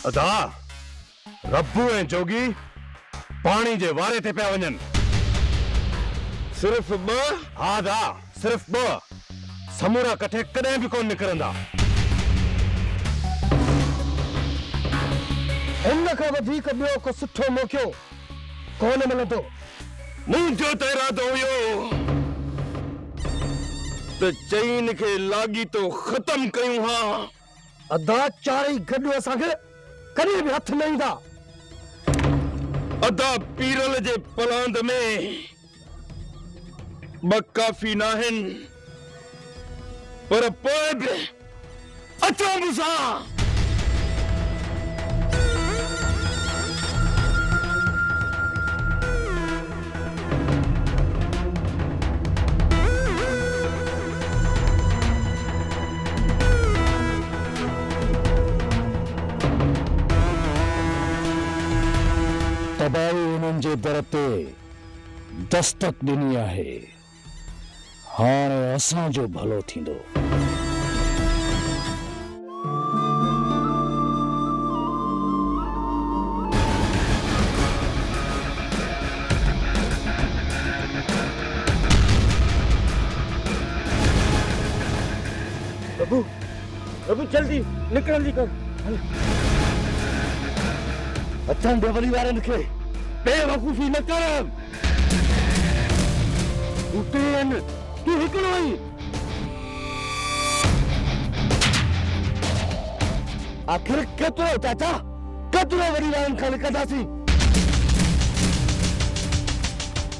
अदा रब्बू ऐं जोगी पानी जे वारे ते पिया वञनि। सिर्फ ब? हा दा, सिर्फ ब। समूरा कठे कॾहिं बि कोन निकिरंदा। हिन खां वधीक ॿियो को सुठो मौक़ो कोन मिलंदो। मुंहिंजो त इरादो हुयो त चईन खे लाॻीतो ख़तम कयूं हा। अदा चारई गॾु असांखे कॾहिं बि हथ न ईंदा। अदा पीरल जे पलांद में ब काफ़ी नाहिन, पर पोइ बि अचो मूंसां। तबाही उन्हनि जे दर ते दस्तक ॾिनी आहे। हाणे असांजो भलो थींदो। प्रभु प्रभु जल्दी निकल कर। अचनि बेवरी वारनि खे बेवकूफ़ी न कर। तूं हिकिड़ो ई आखिर केतिरो चाचा, केतिरो वरी वारनि खां लिकंदासीं।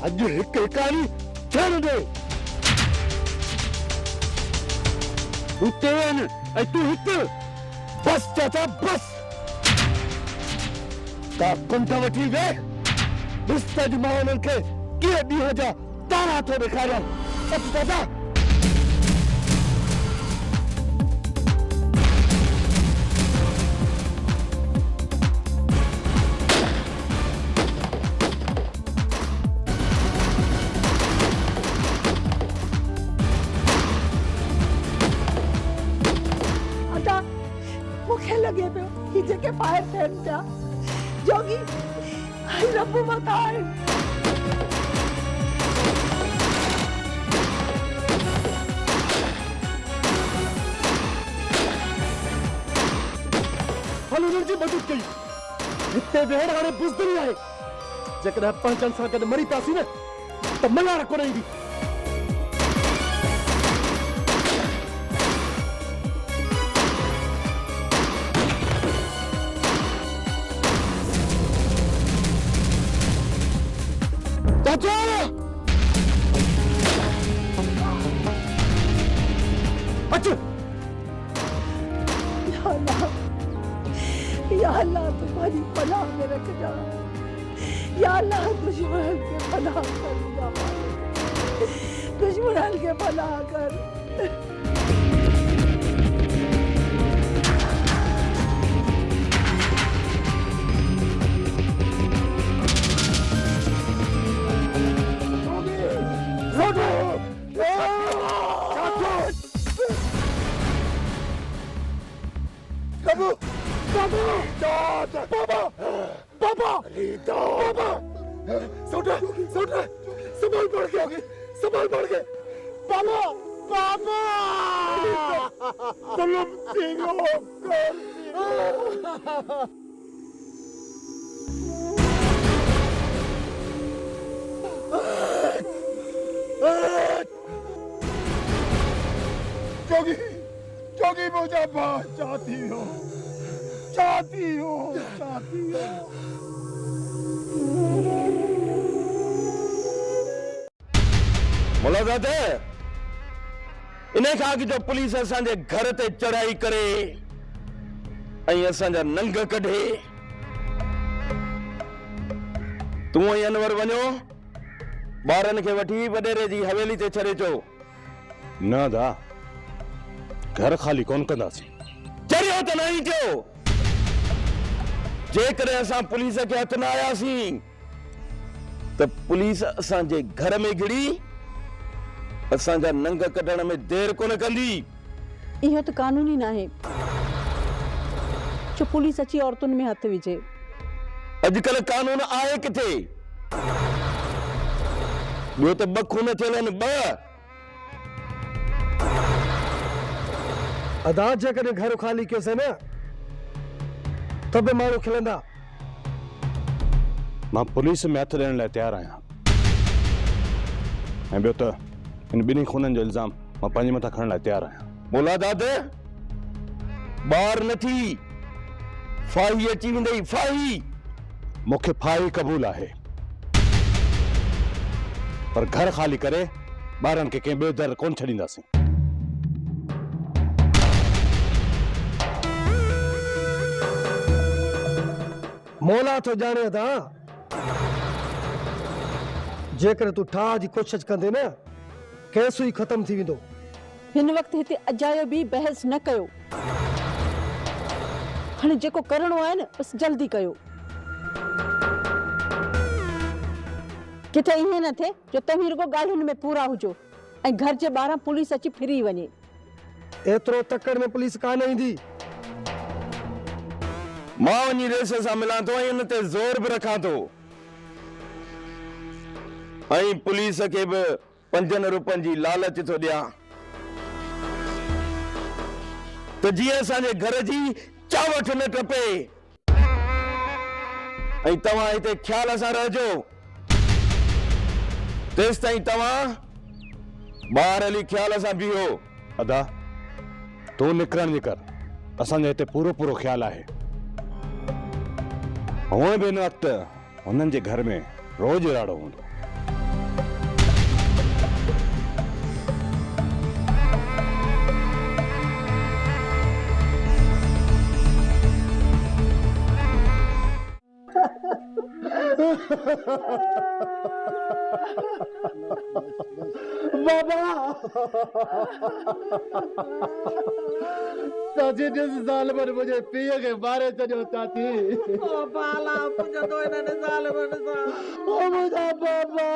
अॼु हिकु हिकाणी थियण ॾे। तूं टेन ऐं तूं हिकु। बस चाचा बस। का कुंठ वठी वे बिस्तर मां उन्हनि खे कीअं ॾींहं जा तारा थो ॾेखारियां। सच चाचा अदा मूंखे लॻे पियो ही जेके ॿाहिरि थियनि पिया जोगी रब मथां आहिनि। हल उन्हनि जी मदद कई। हिते वेहण हाणे बुज़दिली आहे। जेकॾहिं पंहिंजनि सां गॾु मरी पियासीं न त मयार कोन ईंदी। चाचा अच। या अल्लाह तुम्हारी पनाह में रख जा। या अल्लाह दुश्मन के पनाह कर जा। दुश्मन के पनाह कर। संभाल पड़ गए। पापा पापा जोगी जोगी मुझे बहुत चाहती हो। मुलाज़ात इन खां अॻु जो पुलिस असांजे घर ते चढ़ाई करे ऐं असांजा नंग कढे। तूं ऐं अनवर वञो ॿारनि खे वठी वॾेरे जी हवेली ते छॾे अचो। न दा, घर खाली कोन कंदासीं। चरियो त न ई थियो। जेकॾहिं असां पुलिस खे हथ न आयासीं त पुलिस असांजे घर में घिड़ी असांजा नंग कढण में देर कोन कंदी। इहो त कानूनी नाहे। जो पुलिस अची औरतुनि में हथ विझे। अॼुकल्ह कानून आहे किथे? ॿियो त 2 खून थियल आहिनि, 2। अदा जेकॾहिं घर ख़ाली कयोसीं न त बि माण्हू खिलंदा। मां पुलिस में हथ ॾियण लाइ तयारु आहियां। ऐं ॿियो त इन 2 खूननि जो इल्ज़ाम मां पंहिंजे मथां खणण लाइ तयारु आहियां। मोला दाद ॿार न थी, फाही अची वेंदई, फाही। मूंखे फाही क़बूल आहे, पर घर ख़ाली करे ॿारनि खे कंहिं ॿिए दर कोन छॾींदासीं। मौला तो जाने अदा, जेकर तू ठाह जी कोशिश कंदे न केस ही खत्म थी वेंदो। हिन वक्त हिते अजायो भी बहस न कयो। हाणे जेको करणो आहे न बस जल्दी कयो। किथे इहे न थे जो तव्हीं रुगो ॻाल्हियुनि में पूरा हुजो ऐं घर जे ॿाहिरां पुलिस अची फिरी वञे। एतिरो तकड़ में पुलिस कान ईंदी। मां वञी रेस सां मिलां थो ऐं हिन ते ज़ोर बि रखां थो, ऐं पुलिस खे बि 5 रुपयनि जी लालच थो ॾियां त जीअं असांजे घर जी चावठ न टपे। ऐं तव्हां हिते ख्याल सां रहजो, तेसि ताईं तव्हां ॿार हली ख्याल सां बीहो। अदा तूं निकिरण जी कर, असांजो हिते पूरो पूरो ख्यालु आहे। हूअं बि हिन वक़्तु हुननि जे घर में रोज़ राड़ो हूंदो। बाबा ताजी जिस साल पर मुझे पिए के बारे चढ़ो चाची। ओ बाला मुझे तो इन्होंने साल भर सा। ओ मुझे बाबा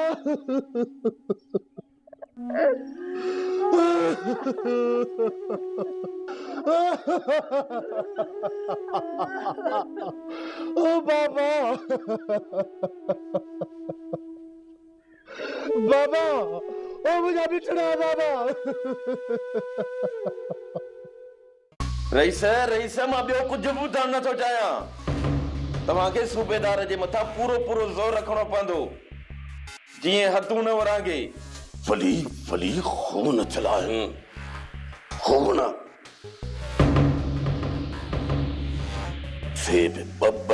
ओ बाबा बाबा ओ मुझे बिछड़ा बाबा। रईस मां ॿियो कुझु बि ॿुधणु नथो चाहियां। तव्हांखे सूबेदार जे मथां पूरो ज़ोर रखणो पवंदो, जीअं हथूं न वरांगे। वली खून चलाइनि, खून सेब बब।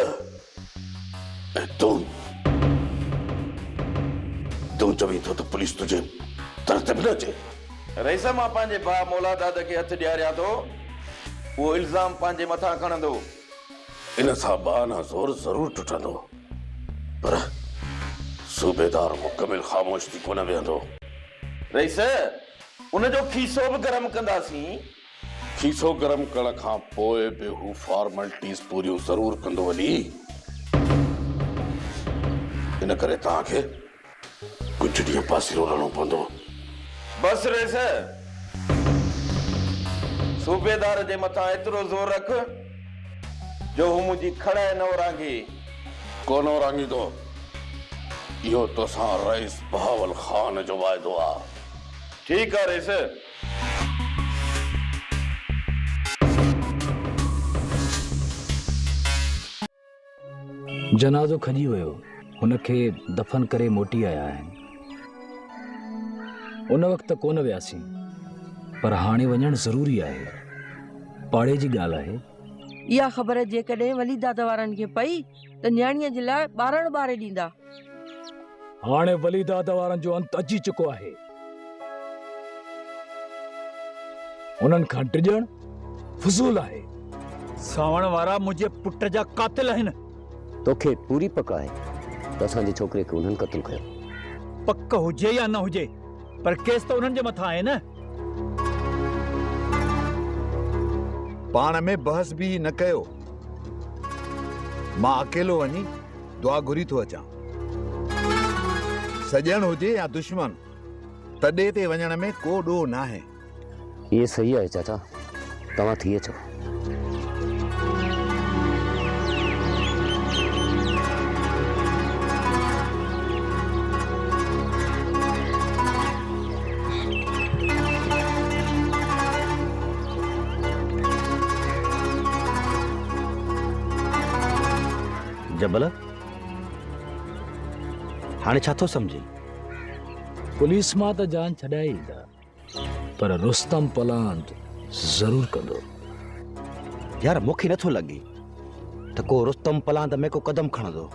ऐं तूं चवीं थो त पुलिस तुझे तरत बि न अचे। रईस मां पंहिंजे भाउ मौला दादा खे हथ ॾियारियां थो, वो इल्ज़ाम पंहिंजे मथां खणंदो। इन सां बहाना ज़ोर ज़रूर टुटंदो, पर सूबेदार मुकमिल ख़ामोश थी कोन वेहंदो। रईस उनजो खीसो बि गरम कंदासीं। खीसो गरम करण खां पोइ बि हू फॉर्मेलिटीज़ पूरियूं ज़रूर कंदो। वली इन करे तव्हांखे कुझु ॾींहं पासीरो रहणो पवंदो। बस रईस, सूबेदार जे मथां एतिरो ज़ोर रख जो हू मुंहिंजी खड़ाए न वरांगे। कोन वरांगीदो, इहो तोसां रईस बहावल ख़ान जो वाइदो आहे। ठीकु आहे रईस। जनाज़ो खजी वियो, हुनखे दफ़न करे मोटी आया आहिनि। उन वक़्तु कोन वियासीं, पर हाणे वञणु ज़रूरी आहे। पाड़े जी ॻाल्हि आहे। इहा ख़बर जेकॾहिं वली दादा वारनि खे पई त न्याणीअ जे लाइ ॿारनि ॿारे ॾींदा। हाणे वली दादा वारनि जो अंत अची चुको आहे। उन्हनि खां टिजणु फज़ूल आहे। सावण वारा मुंहिंजे पुट जा कातिल आहिनि। तोखे पूरी पक आहे त असांजे छोकिरे खे उन्हनि क़त्ल कयो? पक हुजे या न हुजे, पर केस त उन्हनि जे मथां आहे न। पाण में बहस भी न कयो। मां अकेलो वञी दुआ घुरी थो अचां। सजण हुजे या दुश्मन, तॾे ते वञण में को ॾोह न आहे। ये सही आहे चाचा, तव्हां थी अचो। जबल हाणे छा थो सम्झे? पुलिस मां त जान छॾाए ईंदा, पर रुस्तम पलांद ज़रूर कंदो। यार मूंखे नथो लॻे त को रुस्तम पलांद में को कदम खणंदो।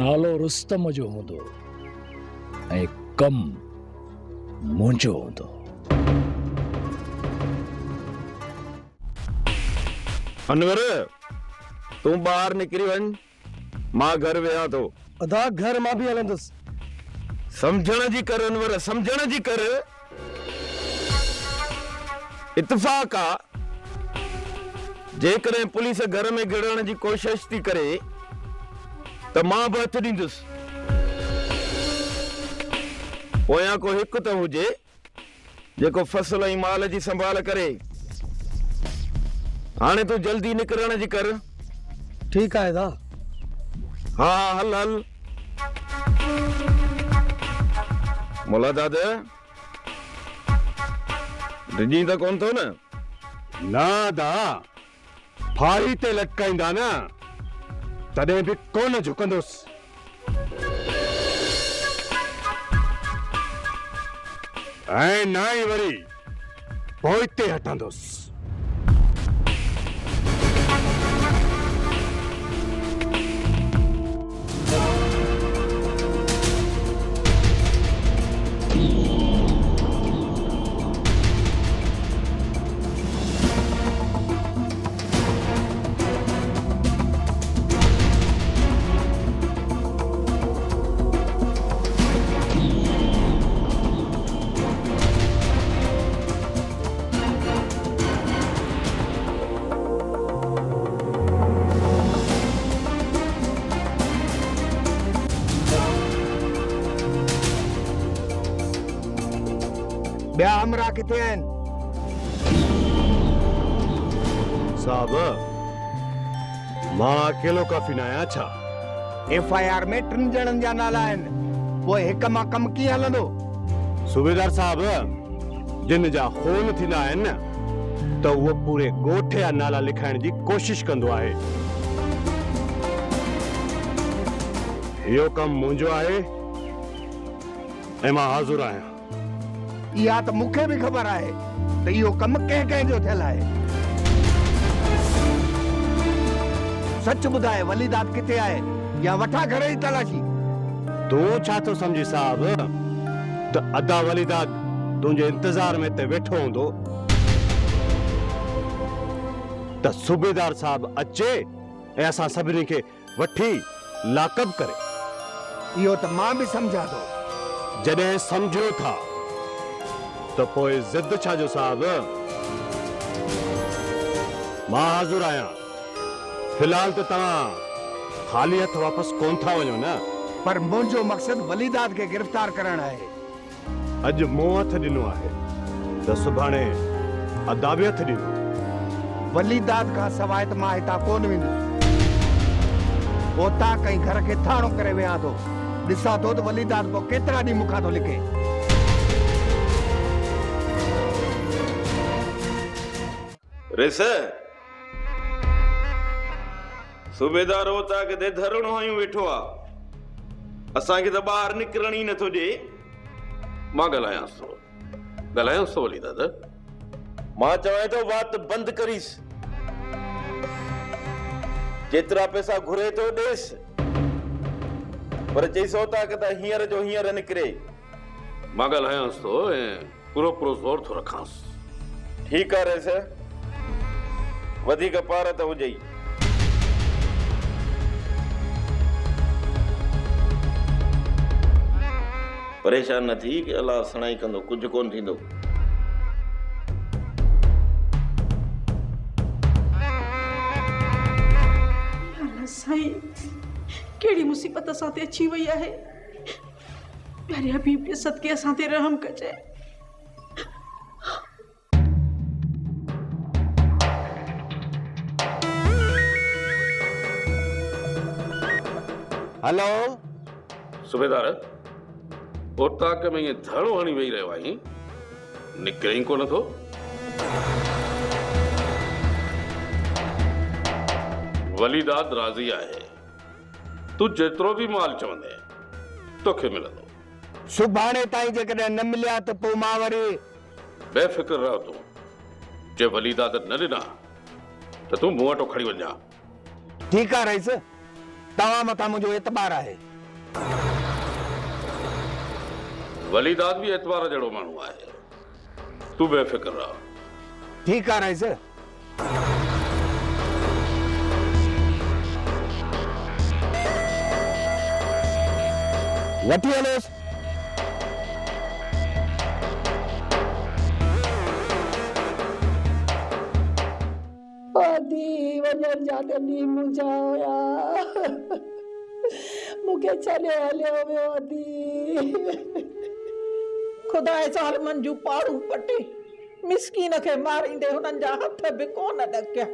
नालो रुस्तम जो हूंदो ऐं कम मुंहिंजो हूंदो। अनवर तूं ॿाहिरि निकिरी वञ, मां घर विया थो। अदा घर मां बि हलंदुसि। समझण जी कर अनवर, समझण जी कर। इत्तेफ़ाक आ, जेकॾहिं पुलिस घर में गिड़ण जी कोशिश थी करे त मां बि हथु ॾींदुसि। पोयां को हिकु त हुजे जेको फसल ऐं माल जी संभाल करे। हाणे तूं जल्दी निकिरण जी कर। ठीकु आहे दा। हा हल हल। मोला दादा डिॼी त कोन थो न? ना दा, फाड़ी ते लटकाईंदा न तॾहिं बि कोन झुकंदुसि। ऐं ना ई वरी पोइते हटंदुसि। ॿिया हमरा किथे आहिनि? साहब मां अकेलो काफ़ी न आहियां छा? FIR में 3 ॼणनि जा नाला आहिनि, पोइ हिक मां कमु कीअं हलंदो? सूबेदार साहब जिन जा खून थींदा आहिनि न त उहो पूरे ॻोठ जा नाला लिखाइण जी कोशिश कंदो आहे। इहो कमु मुंहिंजो आहे ऐं मां हाज़ुर आहियां। इहा त मूंखे बि ख़बर आहे त इहो कमु कंहिं कंहिं जो थियल आहे। सच ॿुधाए वलीदाद किथे आहे या वठा घर जी तलाशी? तूं छा थो सम्झी साहब त अदा वलीदाद तुंहिंजे इंतज़ार में ते वेठो हूंदो त सूबेदार साहब अचे ऐं असां सभिनी खे वठी लाकब करे? इहो त मां बि सम्झां थो। जॾहिं सम्झो था त पोइ ज़िद छा जो साहब? मां हाज़ुर आहियां। फिलहाल त तव्हां ख़ाली हथ वापसि कोन था वञो न? पर मुंहिंजो मक़सदु वलीदाद खे गिरफ़्तार करणु आहे। अॼु मूं हथ ॾिनो आहे त सुभाणे अदा बि हथ ॾींदो। वलीदाद खां सवाइ त मां हितां कोन वेंदुसि। उतां कई घर खे थाणो करे विया थो। ॾिसां थो त वलीदाद पोइ केतिरा ॾींहं मूंखां थो लिखे। रिस सूबेदार होता किथे धरणो हयूं वेठो आहे, असांखे त ॿाहिरि निकिरण ई नथो ॾे। मां ॻाल्हायांसि थो वली दादा। मां चवां थो बात बंदि करीस। जेतिरा पैसा घुरे थो ॾेसि, पर चईसि होता कि त हींअर जो हींअर निकिरे। मां ॻाल्हायांसि थो ऐं पूरो ज़ोर थो रखांसि। ठीकु आहे रिस, वधीक पार त हुजे ई। परेशान न थी कि अलाह सणाई कंदो, कुझु कोन थींदो। साईं कहिड़ी मुसीबत असां ते अची वई आहे। पहिरियां बि सदके असां ते रहम कजे। हेलो सूबेदार, ओताक में ये धड़ो हणी वेही रहियो आहीं, निकिरे ई कोन थो। वलीदाद राज़ी आहे। तू जेतिरो बि माल चवंदे तोखे मिलंदो। सुभाणे ताईं जेकॾहिं न मिलिया त पोइ मां वरी बेफ़िक्र रहो तूं। जे वलीदाद न ॾिना त तूं मूं वटि खणी वञा। ठीकु आहे रईस, तव्हां मथां मुंहिंजो एतबार आहे। वलीदाद भी एतवार जड़ो मानू आहे। तू बेफिक्र रह। ठीक है रईस। वठी हलोस। आदि वजन जाते नी मुझाया मुके चले हलियो वियो आदि खुदा साल मंजू पाड़ू पटे मिसकीन के मारींदे हुनन जा हथ भी कोन ॾकिया।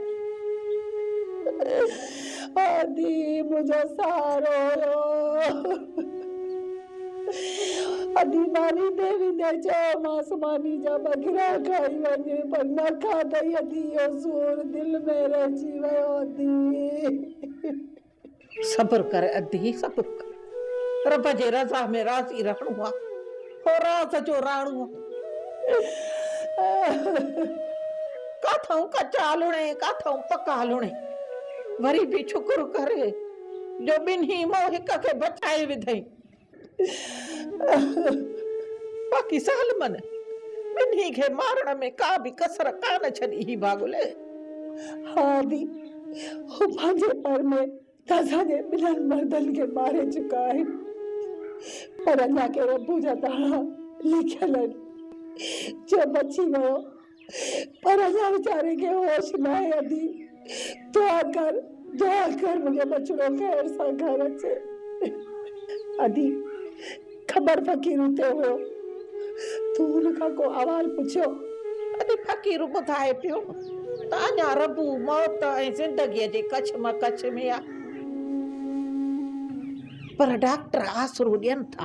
आदि मुझो सहारो आदि मारी देवी ने जो मासमानी जा बगिरा खाई वञे पर न खाधई आदि यो सूर दिल में रहिजी वियो आदि। सब्र कर आदि, सब्र कर। रब जे रज़ा में राज़ी रहणो आहे। हो राज़ जो राणू काथों कच्चा लुणे काथों पक्का लुणे। वरी भी शुक्र करे जो बिन्ही मोह हिक के बचाए विधई। बाकी सालमन बिन्ही के मारण में का भी कसर कान छड़ी ही भागुले। हाँ दी हो भांजे पर में ताजा ने बिलन मर्दन के मारे चुका है पर अल्लाह के रब्बू जा ताला लिखल जो बची गयो पर अल्लाह बेचारे के होश न है। अदी दुआ कर मुझे बचड़ो खैर सा घर अचे। अदी खबर फकीर ते हो तू उनका को अवाल पुछो। अदी फकीर बुधाए पियो त अञा रब्बू मौत ऐं ज़िंदगीअ जे कच्छ मां कच्छ में आ पर डॉक्टर आसरो ॾियनि था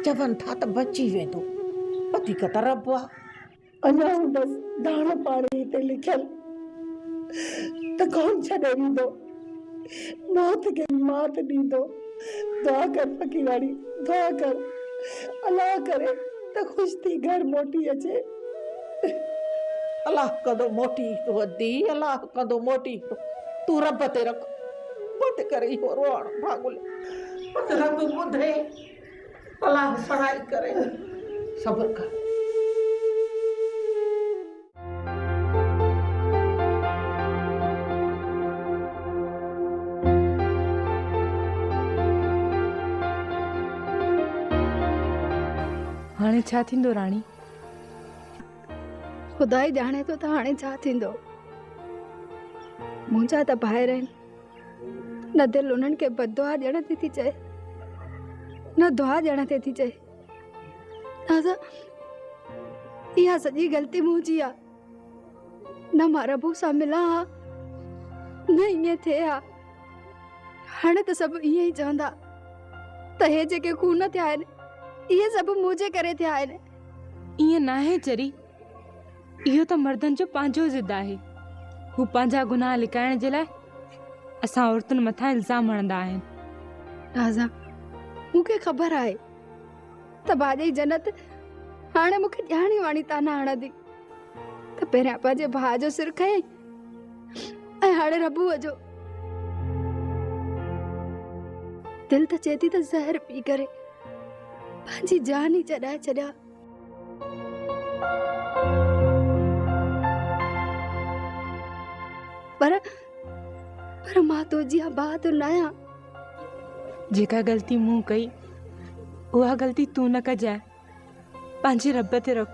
चवनि था त बची वेंदो। वधीक त रब आ। अञा बस दाणो पाणी ते लिखियल त कौन छॾे ॾींदो मौत के मात ॾींदो। दुआ कर फकीराणी दुआ कर अल्लाह करे त खुश थी घर मोटी अचे। अल्लाह कदो मोटी तो अदी अल्लाह कदो मोटी तो तू रब ते रख बंद करे हो रोण भागुल बस रब ॿुधे अल्लाह सहाय करे। सब्र कर। हाणे छा थींदो राणी? खुदा ई ॼाणे थो त हाणे छा थींदो। मुंहिंजा त ॿाहिरि आहिनि न दिलि उन्हनि खे बददुआ ॾियण ते थी चए न दुआ ॾियण ते थी चए। दादा इहा सॼी ग़लती मुंहिंजी आहे। न मां रबू सां मिलां हा न ईअं थिए हा। हाणे त सभु ईअं ई चवंदा त हे जेके खून थिया आहिनि इहे सभु मुंहिंजे करे थिया आहिनि। ईअं न आहे चरी, इहो त मर्दनि जो पंहिंजो ज़िद आहे। हू पंहिंजा गुनाह लिकाइण जे लाइ असां औरतुनि मथां इल्ज़ाम हणंदा आहिनि। राज़ा मूंखे ख़बर आहे त भाॼी जन्नत हाणे मूंखे ॼाणी वाणी ताना हणंदी त पहिरियां पंहिंजे भाउ जो सिर खयईं ऐं हाणे रबूअ जो। दिलि त चए थी त ज़हर पी करे पंहिंजी जान ई छॾाए छॾिया। पर मां तुंहिंजी बहादुर न आहियां। जेका ग़लती मूं कई उहा ग़लती तूं न कजाए। पंहिंजे रब ते रख।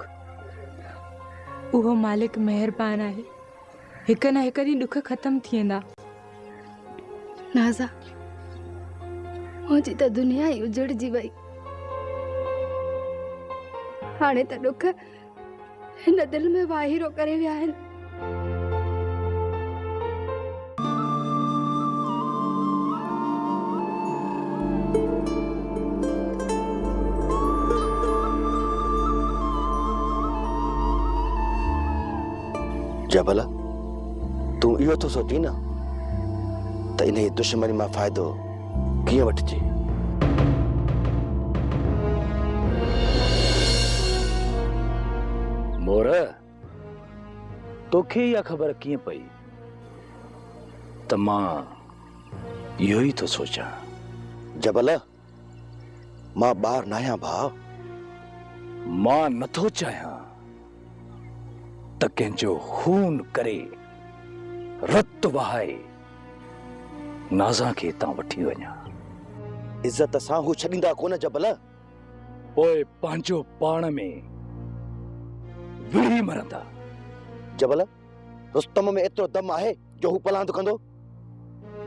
उहो मालिक महिरबान आहे। हिक न हिक ॾींहुं ॾुख ख़तम थी वेंदा। नाज़ा मुंहिंजी त दुनिया ई उजड़जी वई। हाणे त ॾुख हिन दिलि में वाहिरो करे विया आहिनि। जा भला तू इहो तो सोची न त इन दुश्मनी मां फ़ाइदो कीअं वठिजे? मोर तोखे इहा ख़बर कीअं पई त मां इहो ई थो सोचां? जबल मां ॿार न आहियां भाउ। मां नथो चाहियां त कंहिंजो खून करे रत वहाए नाज़ा खे हितां वठी वञा। इज़त सां हू छॾींदा कोन जबल। पोइ पंहिंजो पाण में विड़ी मरंदा। जबल रुस्तम में एतिरो दम आहे जो हू पलांद कंदो?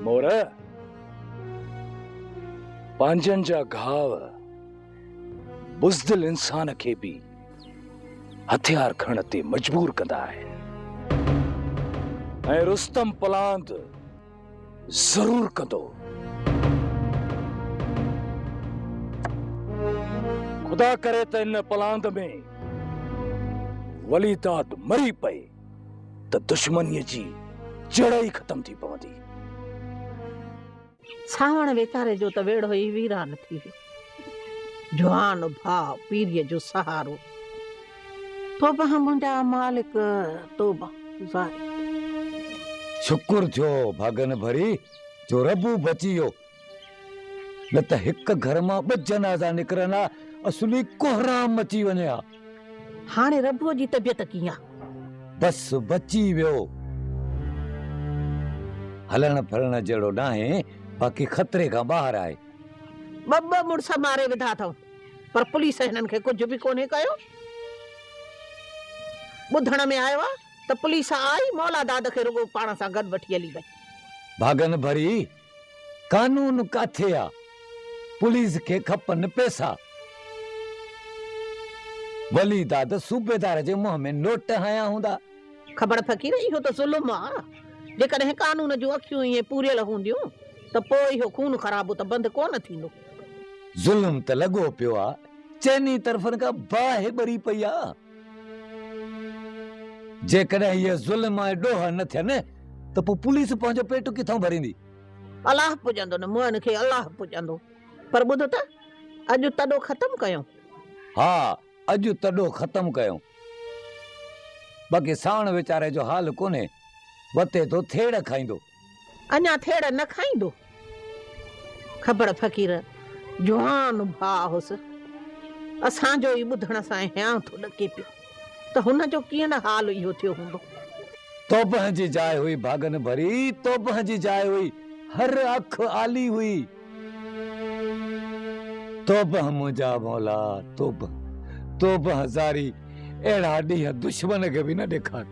मोर पंहिंजनि जा घाव बुज़दिल इंसान खे बि हथियार खणण ते मजबूर कंदा आहिनि। ऐं रुस्तम पलांद जरूर कंदो। खुदा करे त इन पलांद में वलीदाद मरी पए त दुश्मनीअ जी जड़ ई ख़तम थी पवंदी। सावण वेचारे जो त वेड़ो ई वीरान थी वियो। जवान भाउ पीरीअ जो सहारो। तोबा मुंहिंजा मालिक तोबा ज़ारी। शुक्र थियो भागन भरी जो रबू बची वियो, न त हिक घर मां ॿ जनाज़ा निकिरंदा, असली कोहराम मची वञे हा। हाणे रबूअ जी तबियत कीअं? बस बची वियो। हलण फिरण जहिड़ो न आहे, बाक़ी खतरे खां ॿाहिरि आहे। ॿ मुड़स मारे विधा अथऊं, पर पुलिस हिननि खे कुझु बि कोन्हे कयो। ॿुधण में आयो आहे त पुलिस आई मौला दाद खे रुगो पाण सां गॾु वठी हली वई। भागन भरी कानून काथे आ? पुलिस खे खपनि पैसा। वली दाद सूबेदार जे मुंह में नोट हया हूंदा। ख़बर फ़कीर, इहो त ज़ुल्म आहे। जेकॾहिं कानून जूं अखियूं ईअं पूरियल हूंदियूं त पोइ इहो खून ख़राबो त बंदि कोन थींदो। ज़ुल्म त लॻो पियो आहे, चइनी तरफ़नि खां बाहि ॿरी पई आहे। जेकॾहिं इहे ज़ुल्म ऐं ॾोह न थियनि त पोइ पुलिस पंहिंजो पेट किथां भरींदी? अलाह पुॼंदो न, मुअन खे अलाह पुॼंदो। पर ॿुधो त अॼु तॾो ख़तमु कयूं। हा, अॼु तॾो ख़तमु कयूं। बाक़ी सावण वीचारे जो हाल कोन्हे, वते तो थेड़ खाईंदो। अञा थेड़ न खाईंदो? ख़बर फ़कीर, जवान भाउ हुस, असांजो ई ॿुधण सां हियां थो ॾके पियो त हुन जो कीअं न हाल इहो थियो हूंदो। तोबह जी जाइ हुई भागन भरी, तोबह जी जाइ हुई, हर अख आली हुई। तोबह मुंहिंजा मौला, तोबह तोबह ज़ारी, अहिड़ा ॾींहं दुश्मन खे बि न ॾेखार।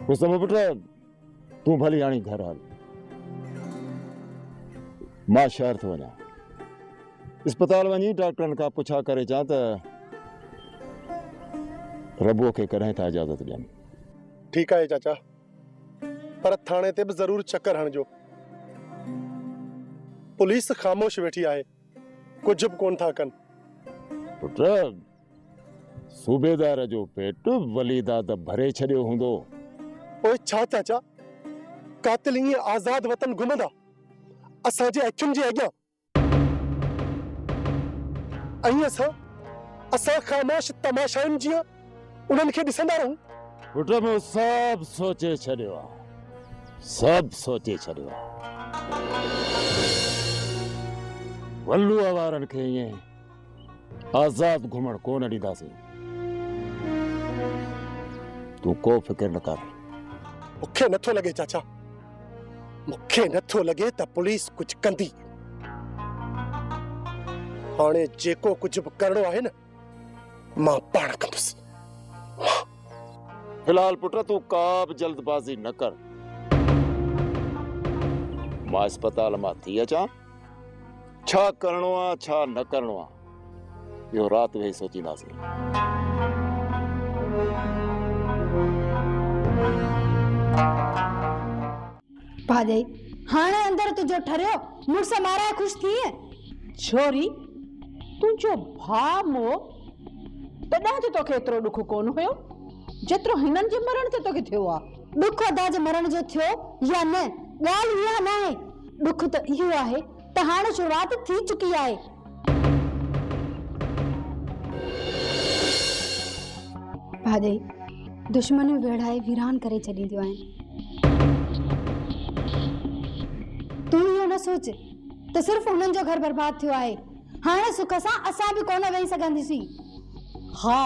रुस्तम पुट, तूं भली हाणे घर हल। मां शहर थो वञा। अस्पताल वञी डॉक्टरनि खां पुछा करे अचां त रबुअ खे कॾहिं था इजाज़त ॾियनि। ठीकु आहे चाचा, पर थाणे ते बि ज़रूर चक्कर हणिजो। पुलिस ख़ामोश वेठी आहे, कुछ बि कोन था कनि। पुट सूबेदार जो पेट वलीदाद भरे छॾियो हूंदो। ओए छा चाचा, कातिल ईअं आज़ाद वतन घुमंदा असांजे अखियुनि जे अॻियां, ऐं असां ख़ामोश तमाशाउनि जीअं उन्हनि खे ॾिसंदा रहूं। पुट मूं सभु सोचे छॾियो आहे, सभु सोचे छॾियो आहे। वल्लूअ वारनि खे ईअं आज़ाद घुमण कोन ॾींदासीं। तूं को फिक्र न कर। मूंखे नथो लॻे चाचा, मूंखे नथो लॻे त पुलिस कुछ कंदी। हाणे जेको कुछ बि करणो आहे न, मां पाण कंदुसि। फिलहाल पुट तूं का बि जल्दबाज़ी न कर। मां अस्पताल मां थी अचां, छा करणो आहे छा न करणो आहे इहो राति वेही सोचींदासीं। भाॼई हाणे अंदर तुंहिंजो ठरियो मुड़ुस माराए ख़ुशि थी। छोरी तुंहिंजो भाउ मो तॾहिं त तोखे एतिरो ॾुख कोन हुयो जेतिरो हिननि जे मरण ते तोखे थियो आहे। ॾुख अदा जे मरण जो थियो या न, ॻाल्हि इहा न आहे। ॾुख त इहो आहे त हाणे शुरूआत थी चुकी आहे। भाॼई दुश्मनियूं वेढ़ाए वीरान करे छॾींदियूं आहिनि। तूं इहो न सोच त सिर्फ़ हुननि जो घर बर्बाद थियो आहे। हाणे सुख सां असां बि कोन वेही सघंदासीं। हा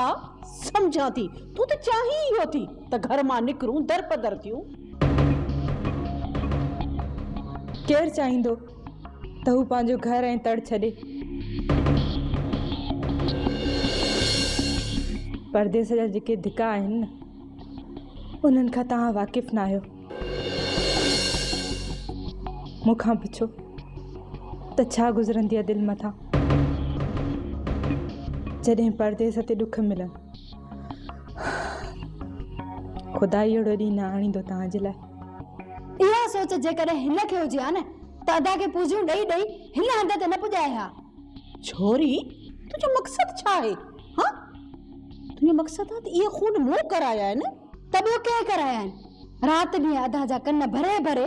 सम्झां थी, तूं त चाहीं इहो थी त घर मां निकिरूं दर पदर थियूं। केरु चाहींदो त हू पंहिंजो घर ऐं तड़ छॾे। परदेस जा जेके धिका आहिनि न, उन्हनि खां तव्हां वाक़िफ़ न आहियो। मूंखां पुछो त छा गुज़रंदी आहे दिलि मथां जॾहिं परदेस ते ॾुख मिलनि। ख़ुदा अहिड़ो ॾींहुं न आणींदो तव्हांजे लाइ। इहा सोच जेकॾहिं हिन खे हुजे हा न त अदा खे पूजियूं ॾेई ॾेई हिन हंध ते न पुॼाए हा। छोरी तुंहिंजो मक़सदु छा आहे? हाँ तुंहिंजो मक़सदु आहे त इहे खून मूं कराया आहिनि त ॿियो कंहिं कराया आहिनि? राति ॾींहुं अदा जा कन भरे भरे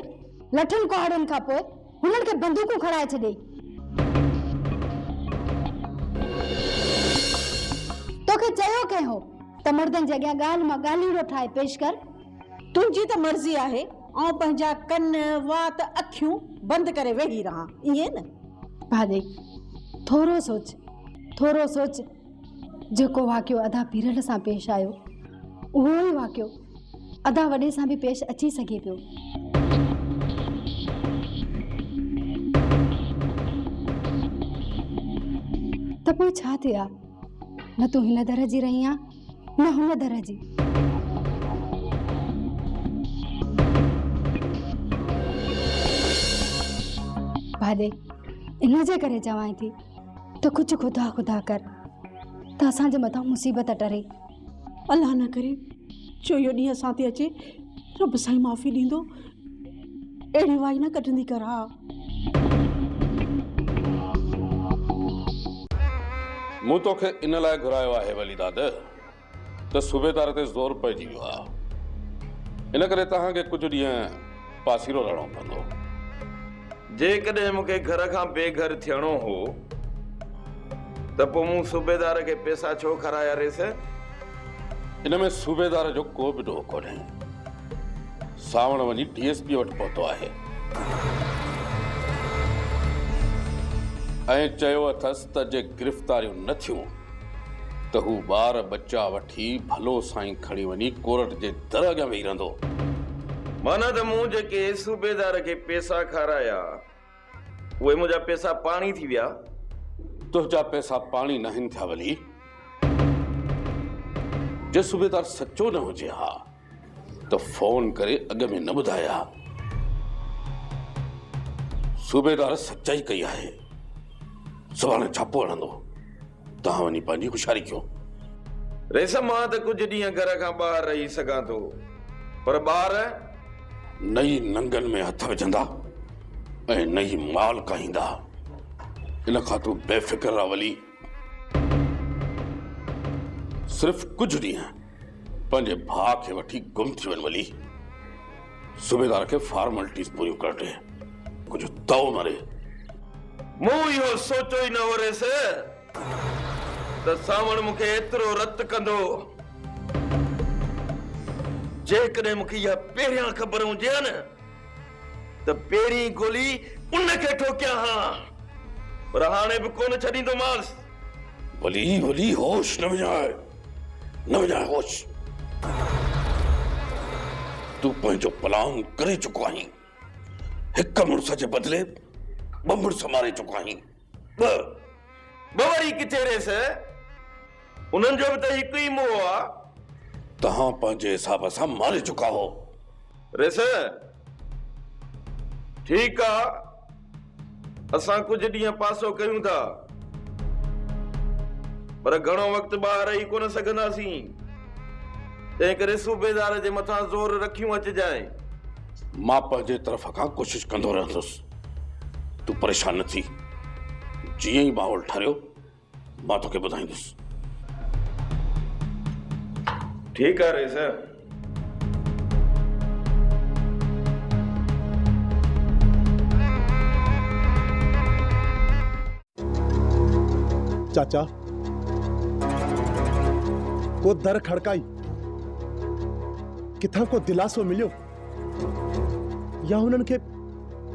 लठनि कुहाड़नि खां पोइ हुननि खे बंदूकूं खणाए छॾे। तोखे चयो कंहिं हो त मर्दनि जे अॻियां ॻाल्हि मां ॻाल्हियूं ठाहे पेश कर? तुंहिंजी त मर्ज़ी आहे ऐं पंहिंजा कन वात अखियूं बंदि करे वेही रहां, ईअं न? भाॼई थोरो सोच। जेको वाक़ियो अदा पीरल सां पेश आयो उहो ई वाक़ियो अदा वॾे सां बि पेश अची सघे पियो। त पोइ छा थियो आहे? न तूं हिन दर जी रही आहे न हुन दर जी। भाॼई इन जे करे चवां थी त कुझु ख़ुदा कर त असांजे मथां मुसीबत टरे। अल्लाह न करे जो इहो ॾींहुं असां ते अचे, रब साईं माफ़ी ॾींदो। अहिड़ी वाई न कढंदी कर। हा मूं तोखे इन लाइ घुरायो आहे वलीदाद त सूबेदार ते ज़ोर पइजी वियो आहे। इन करे तव्हांखे कुझु ॾींहं पासीरो रहणो पवंदो। जेकॾहिं मूंखे घर खां बेघर थियणो हो त पोइ मूं सूबेदार खे पैसा छो खाराया रेस? इन में सूबेदार जो को बि ॾोह कोन्हे। सावण वञी DSP वटि पहुतो आहे ऐं चयो अथसि त जे गिरफ़्तारियूं न थियूं त हू ॿार बच्चा वठी भलो साईं खणी वञी कोर्ट जे दर अॻियां वेही रहंदो। माना त मूं जेके सूबेदार खे पैसा खाराया उहे मुंहिंजा पैसा पाणी थी विया। तुंहिंजा पैसा पाणी न आहिनि थिया वली। जे सूबेदार सचो न हुजे हा त फोन करे अॻ में न ॿुधाया। सूबेदार सचाई कई आहे। सुभाणे छापो हणंदो। तव्हां वञी पंहिंजी होशियारी कयो। रेस मां त कुझु ॾींहं घर खां ॿाहिरि रही सघां थो, पर ॿार नई नंगनि में हथ विझंदा ऐं नई माल काहींदा। इन खां तूं बेफ़िक्र रह वली। सिर्फ़ कुछ ॾींहं पंहिंजे भाउ खे वठी गुम थी वञ वली। सूबेदार खे फॉर्मेलिटीज़ पूरियूं कटे, कुछ तव न रे। मूं इहो सोचो ई न हो रेस त सावण मूंखे एतिरो रत कंदो। जेकॾहिं मूंखे इहा पहिरियां ख़बर हुजे हा न त पहिरीं गोली उनखे ठोकियां हा, पर हाणे बि कोन छॾींदोमांसि। वली वली होश न विझाए होश। तूं पंहिंजो प्लान करे चुको आहीं। हिक मुड़ुस जे बदिले ॿ मुड़ुस मारे चुको आहीं। ॿ वरी किथे रेस? उन्हनि जो बि त हिकु ई मोह आहे। तव्हां पंहिंजे हिसाब सां मारे चुका हो। रेस ठीकु आहे, असां कुझु ॾींहं पासो कयूं था, पर घणो वक़्तु ॿाहिर रही कोन सघंदासीं। तंहिं करे सूबेदार जे मथां ज़ोर रखियूं अचिजांइ। मां पंहिंजे तरफ़ खां कोशिशि कंदो रहंदुसि। तूं परेशान न थी। जीअं ई माहौल ठरियो मां तोखे ॿुधाईंदुसि। ठीकु आहे रेस। चाचा को दर खड़काई, किथां को दिलासो मिलियो या हुननि खे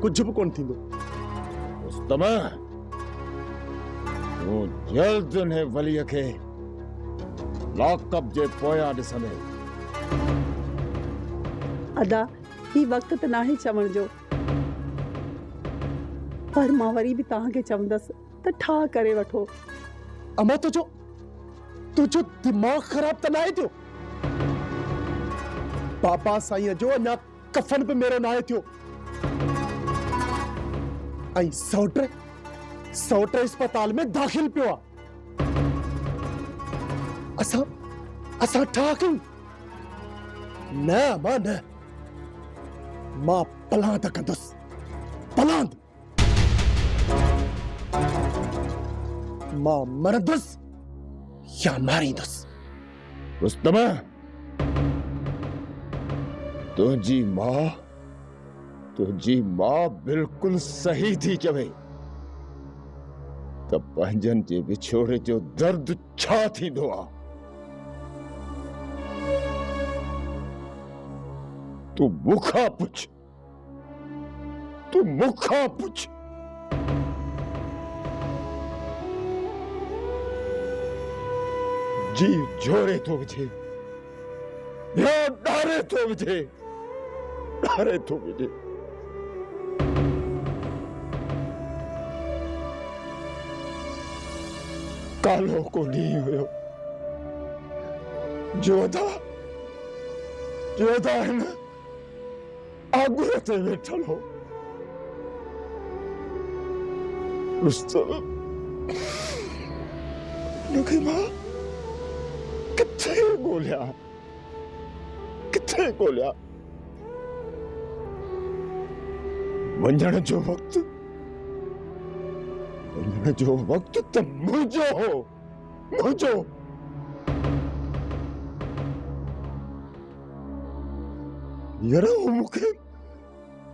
कुझु बि कोन थींदो? तूं जल्द ने वलीअ खे लॉकअप जे पोयां ॾिसंदे। अदा ही वक्त त नाहे चवण जो, पर मां वरी बि तव्हांखे चवंदसि त ठा करे वठो। अमा तुझो दिमाग़ ख़राब त नाहे थियो? बाबा साईं जो अञा कफन बि मेरो नाहे थियो ऐं सौट्रे अस्पताल में दाख़िल पियो आहे। असां ठा कयूं? न अमा न, मां पलांद कंदुसि, पलांद। मां मरंदुसि या मारींदुसि। रुस्तम, तुझी मां बिल्कुल सही थी चवे त पंहिंजनि जे विछोड़े जो दर्द छा थींदो आहे। तू मूंखां पुछ। जी जोड़े तो विझे या डारे तो विझे, कालो को ॾींहुं हुयो। जोधा हिन आगुर ते वेठल हो। रुस्तम मूंखे मां किथे ॻोल्हिया। वञण जो वक़्तु त मुंहिंजो हो। यार मूंखे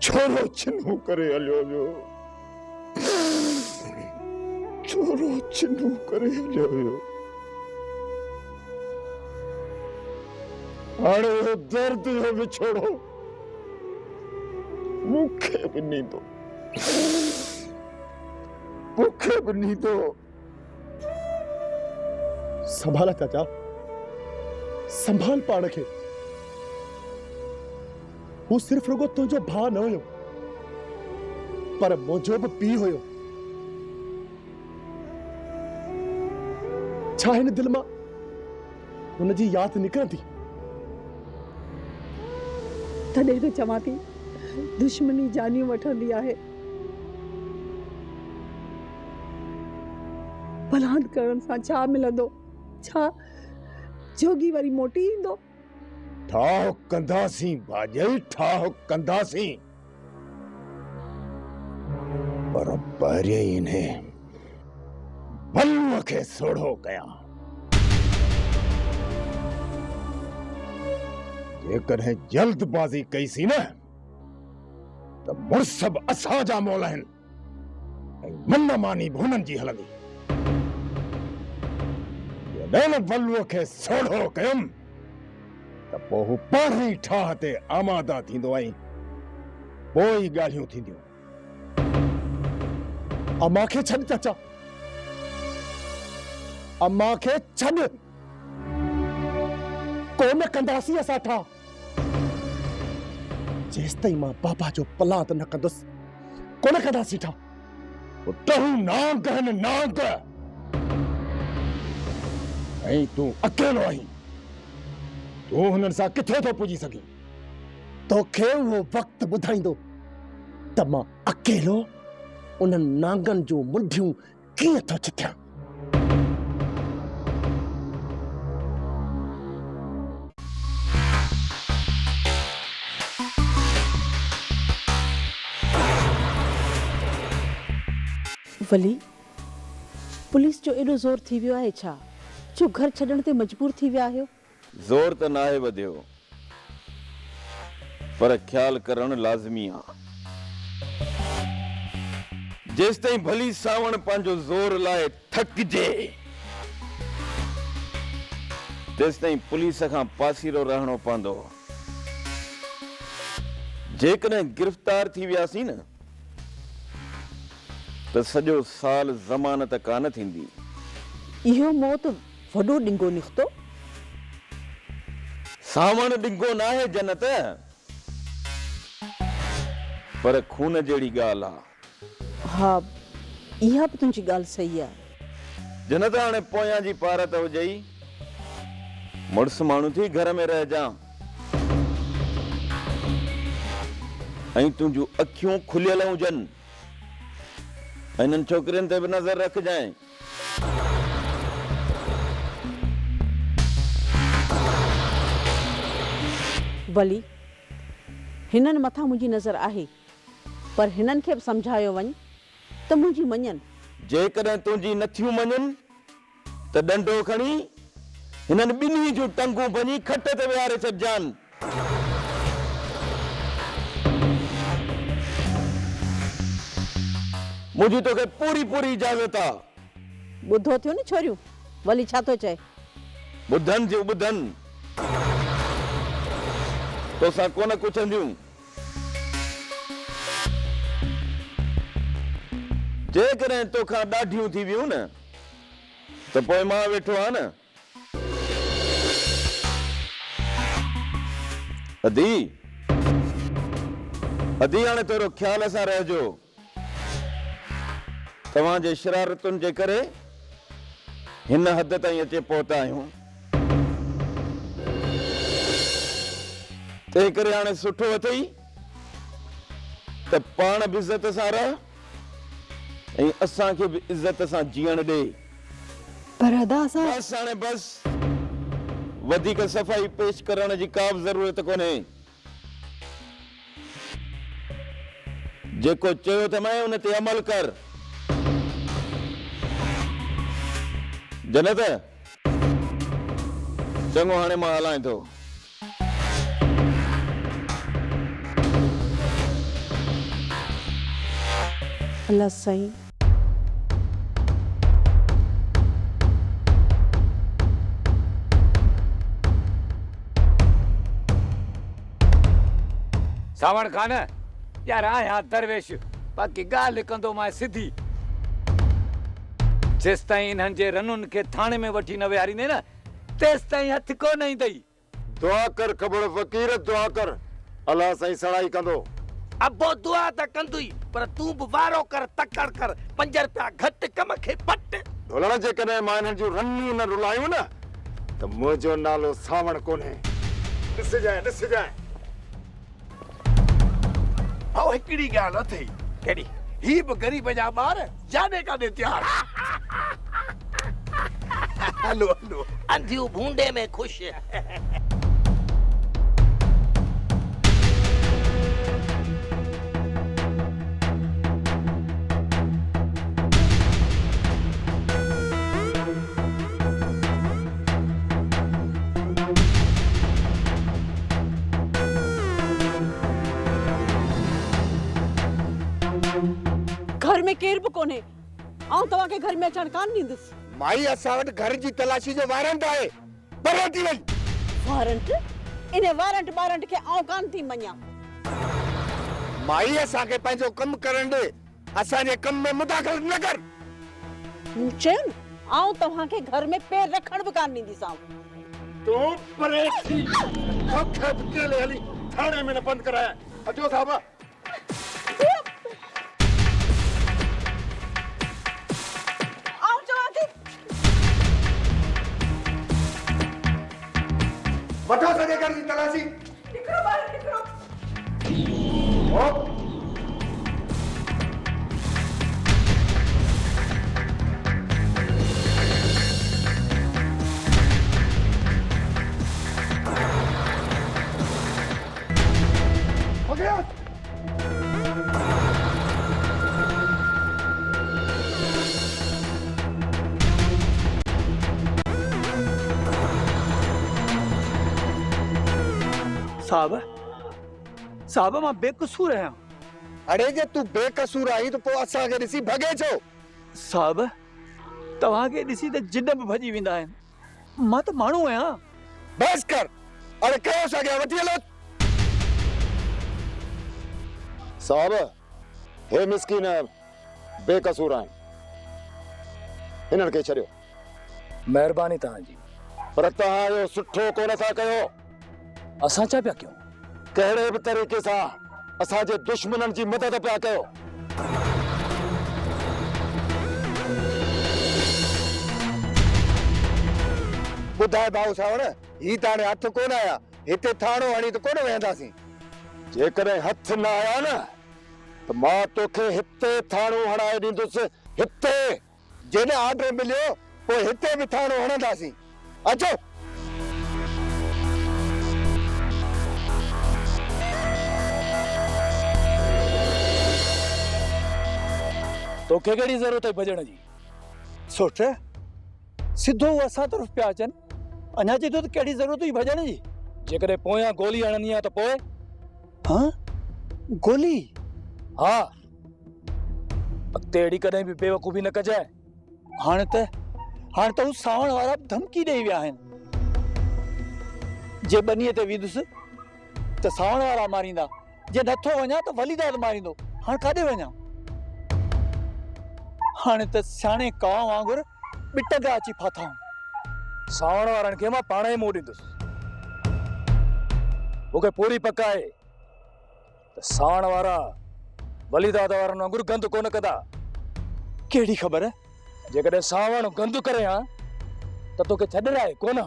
छोरो छिनू करे हलियो वियो। हाणे दर्द जो विछोड़ो मूंखे बि नींदो। संभाल चाचा, संभाल पाण खे। हू सिर्फ रुगो तुंहिंजो भाउ न हुयो, पर मुंहिंजो बि पीउ हुयो। छा हिन दिल मां हुनजी यादि निकिरंदी? तॾहिं त चवां थी दुश्मनी जानियूं वठंदी आहे। बलांद करण सां छा मिलंदो? छा जोगी वरी मोटी ईंदो? ठाह कंदासीं भाॼल, ठाह कंदासीं। पर पहिरियों ई इन्हें बलूअ खे सोढ़ो कया। जेकॾहिं जल्दबाज़ी कईसीं न त मुड़स बि असांजा मोल आहिनि ऐं मन मानी बि हुननि जी हलंदी। जॾहिं बलूअ खे सोढ़ो कयुमि त पोइ हू पाण ई ठाह ते आमादा थींदो ऐं पोइ ई ॻाल्हियूं थींदियूं। अम्मा खे छॾ चाचा, अम्मा खे छॾ, कोन कंदासीं असां ठाह। जेसिताईं मां बाबा जो पलांत न कंदुसि कोन कंदासीं ठाह। टहू नांग आहिनि नांग, ऐं तूं अकेलो आहीं। तूं हुननि सां किथे थो पुॼी सघीं? तोखे उहो वक़्तु ॿुधाईंदो त मां अकेलो उन्हनि नांगनि जूं मुंडियूं कीअं थो चिथियां। वली, पुलिस जो एॾो ज़ोर थी वियो आहे छा जो घर छॾण ते मजबूर थी विया आहियो? ज़ोर त नाहे वधियो, पर ख्याल करण लाज़मी आहे। जेसिताईं भली सावण पंहिंजो ज़ोर लाए थकिजे तेसिताईं पुलिस खां पासीरो रहणो पवंदो। जेकॾहिं गिरफ़्तार थी वियासीं न त सॼो साल ज़मानत कान थींदी। इहो मौत वॾो ॾिंगो निकितो। सावण ॾिंगो नाहे जनत, पर खून जहिड़ी ॻाल्हि आहे। हा, इहा बि तुंहिंजी ॻाल्हि सही आहे। जनत हाणे पोयां जी पार त हुजे ई, मुड़ुस माण्हू थी घर में रहिजां ऐं तुंहिंजूं अखियूं खुलियल हुजनि। इन्हनि छोकिरियुनि ते बि नज़र रखजांइ। वली, हिननि मथां मुंहिंजी नज़र आहे, पर हिननि खे बि सम्झायो वञ त मुंहिंजी मञनि। जेकॾहिं तुंहिंजी नथियूं मञनि त डंडो खणी हिननि ॿिन्ही जूं टंगूं भञी खट ते विहारे छॾिजानि। मुंहिंजी तोखे पूरी पूरी इजाज़त आहे। ॿुधो थियो न छोरियूं, वली छा थो चए? ॿुधनि थियूं ॿुधनि, तोसां कोन कुछंदियूं। जेकॾहिं तोखां ॾाढियूं थी वियूं न त पोइ मां वेठो आहियां न। अदी हाणे थोरो ख़्याल सां रहिजो। तव्हांजे शरारतुनि जे करे हिन हद ताईं अचे पहुता आहियूं। तंहिं करे हाणे सुठो अथई त पाण बि इज़त सां रह ऐं असांखे बि इज़त सां जीअण ॾे। पर अदा असां बस हाणे बस, वधीक सफ़ाई पेश करण जी का बि ज़रूरत कोन्हे। जेको चयो त मैं उन ते अमल कर। जनत, चङो हाणे मां हलां थो। अल्लाह साईं। सावण खान यार आया दरवेश, बाक़ी ॻाल्हि कंदो मां सिधी। जेसि ताईं इन्हनि जे रनुनि खे थाणे में वठी न विहारींदे न तेसि ताईं हथ कोन ईंदई। दुआ कर खबड़ फ़क़ीर, दुआ कर, अल्लाह साईं सणाई कंदो। अबो दुआ त कंदुई, पर तूं बि वारो कर, तकड़ कर, 5 रुपया घटि कम खे पट। ढोलण जेकॾहिं मां हिननि जूं रनियूं न रुलायूं न त मुंहिंजो नालो सावण कोन्हे। ॾिसजांइ। भाउ हिकिड़ी ॻाल्हि अथई। कहिड़ी? ही बि ग़रीब जा ॿार जाने काॾे तयार। हलो अंधियूं भूंडे में ख़ुशि। घर में केर भी कोने आऊं तवा के घर में अचण कान नींदस माई असां वटि घर जी तलाशी जो वारंट आहे पर थी वई वारंट इने वारंट के आऊं कान थी मन्या माई असां के पंहिंजो कम करण दे असां जे कम में मुदाखलत न कर चन आऊं तवा के घर में पैर रखण भी कान नींदीसां तू परे थी खप केले हली थाने में न बंद कराया अचो साहब वठो सॼे घर जी तलाशी निकरो बाहर निकरो हो गया साहब मां बेकसूर आहियां अरे जे तू बेकसूर आई तो पोइ असां खे ॾिसी भगे छो साहब तव्हां खे ॾिसी त जिन बि भॼी वेंदा आहिनि मां त माण्हू आहियां बस कर अरे कयो सॻिया वठी हलो साहब हे मिस्किन बेकसूर आहिनि हिननि खे छॾियो महिरबानी तव्हांजी पर तव्हां इहो सुठो कोन था कयो असां छा पिया कयूं कहिड़े बि तरीक़े सां असांजे दुश्मननि जी मदद पिया कयो ॿुधाए भाऊ सावण ही त हाणे हथ कोन आया हिते थाणो हणी त कोन वेहंदासीं जेकॾहिं हथ न आया न त मां तोखे हिते थाणो हणाए ॾींदुसि हिते जॾहिं ऑर्डर मिलियो पोइ हिते बि थाणो हणंदासीं अचो तोखे कहिड़ी ज़रूरत आहे भॼण जी सोच सिधो असां तरफ़ पिया अचनि अञा चए थो त कहिड़ी ज़रूरत हुई भॼण जी जेकॾहिं पोयां गोली हणंदी आहे त पोइ हाँ गोली हा अॻिते अहिड़ी कॾहिं बि बेवकूफ़ी न कजांइ हाणे त हू सावण वारा धमकी ॾेई विया आहिनि जे बनीअ ते वेंदुसि त सावण वारा मारींदा जे नथो वञा त वलीदाद मारींदो हाणे काॾे वञा हाणे त सियाणे कांव वांगुरु ॿिट पिया अची फाथाऊं सावण वारनि खे मां पाण ई मोड़ ॾींदुसि मूंखे पूरी पक आहे त सावण वारा वलीदाद वारनि वांगुरु गंद कोन कंदा कहिड़ी ख़बर जेकॾहिं सावण गंद करे हा त तोखे छॾाए कोन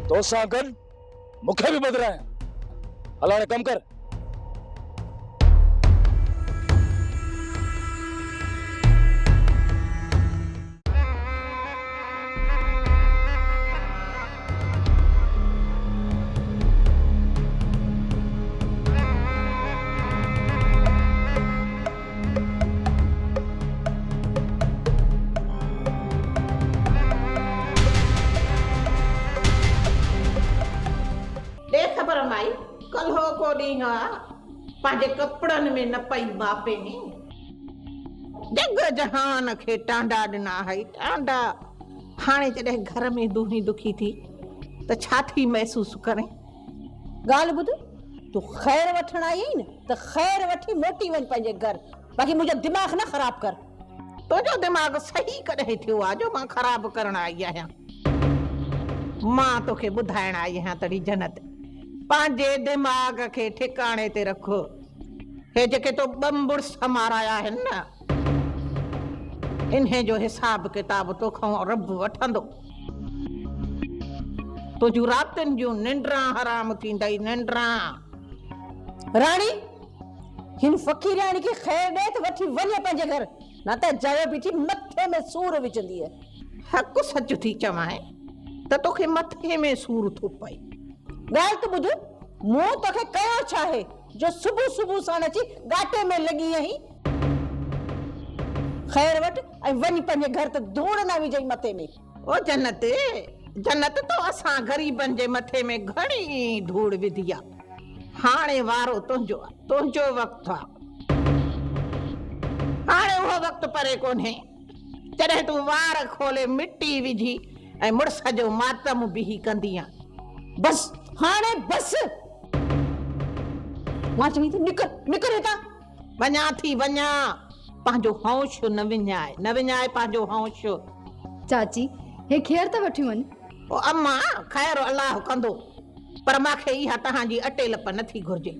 तोसां गॾु मूंखे बि बदिराए हल हाणे कमु कर पांजे कपड़न में न पई बापे ने जग जहान के टांडा दिना है टांडा हाने जॾहिं घर में दूही दुखी थी त छा थी महसूस करे गाल बुध तू खैर वठण आई न त खैर वठी मोटी वन पंहिंजे घर बाकी मुझे दिमाग न खराब कर तो जो दिमाग सही कॾहिं थियो आ जो मां खराब करण आई आहियां मां तोखे ॿुधाइण आई आहियां तड़ी जन्नत पांजे दिमाग के ठिकाने ते रखो हे जेके तो बम्बुड़ समाराया है ना इन्हें जो हिसाब किताब तो खां रब वठंदो तुझू रातन जो निंड्रा हराम थींदई निंड्रा रानी हिन फकीरानी के खैर दे तो वठी वने पंहिंजे घर ना त जय बीठी मथे में सूर विचंदी है हक सच थी चवाए त तोखे मथे में सूर थो पई गाल तो बुध मो तोखे कयो चाहे जो सुबह सुबह सां अची गाटे में लगी आई खैर वट ऐं वनी पंहिंजे घर त धूड़ न विझई मथे में ओ जन्नत जन्नत तो असां गरीबन जे मथे में घणी धूड़ विधी आ हाणे वारो तुंहिंजो वक्त आ उहो वक़्तु परे कोन्हे जॾहिं तूं वार खोले मिटी विझी ऐं मुड़स जो मातम बिही कंदीअ। बस हाणे बस मां चई थी निकर हितां वञा थी वञा। पंहिंजो हौश न विञाए पंहिंजो हौश। चाची हे खेर त वठी वञ। ओ अम्मा ख़ैर अल्लाह कंदो पर मूंखे इहा तव्हांजी अटे लप नथी घुर्जे।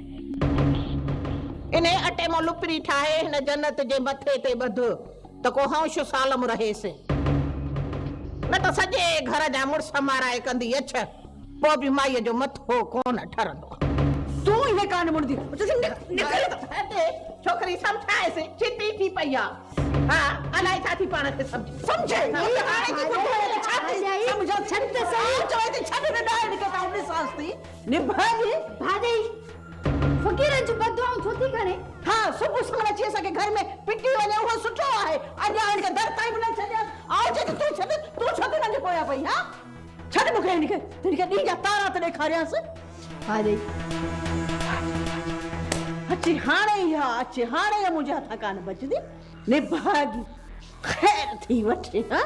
इन अटे मां लुपरी ठाहे हिन जन्नत जे मथे ते ॿध त को हौश सालम रहेसि। न त सॼे घर जा मुड़स माराए कंदी अछ पोइ बि माईअ जो मथो कोन ठरंदो। तूं इहे कान मुड़दी छोकरी समझाएसि चिटी थी पई आहे। हा अलाए छा थी पाण खे समझे फकीरनि जूं बदुआऊं छो थी करे? हाँ सुबुह साण अची असांखे घर में पिटी वञे उहो सुठो आहे। अञा हिनखे दर ताईं बि न छॾिया। आओ जे तूं छॾ हिनजे पोयां पई। हा छॾ मूंखे हिनखे ॾींहं जा तारा त ॾेखारियांसि। अचे हाणे मुंहिंजे हथां कान बचंदी। निभागी ख़ैर थी वठे। हा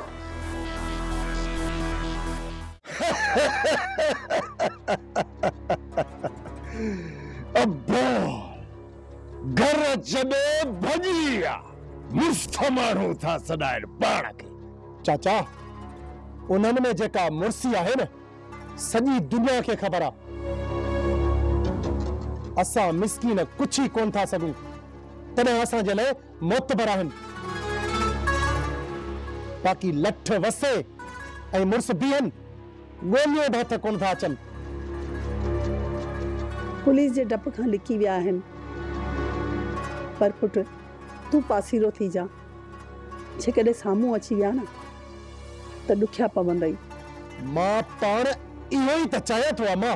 अब्बा घर छॾे भॼी विया। मुर्स माण्हू था सॾाइनि पाण खे। चाचा उन्हनि में जेका मुर्सी आहे न सॼी दुनिया खे ख़बर आहे। असां मिसकीन कुछ ई कोन था सघूं तॾहिं असांजे लाइ मोतबर आहिनि। बाक़ी लठ वसे ऐं मुर्स बीहनि ॻोल्हियो बि हथ कोन था अचनि। पुलिस जे डप खां लिकी विया आहिनि। पर पुट तूं पासीरो थी जा। जेकॾहिं साम्हूं अची विया न त ॾुखिया पवंदई। मां पाण इहो ई त चाहियां थो अम्मा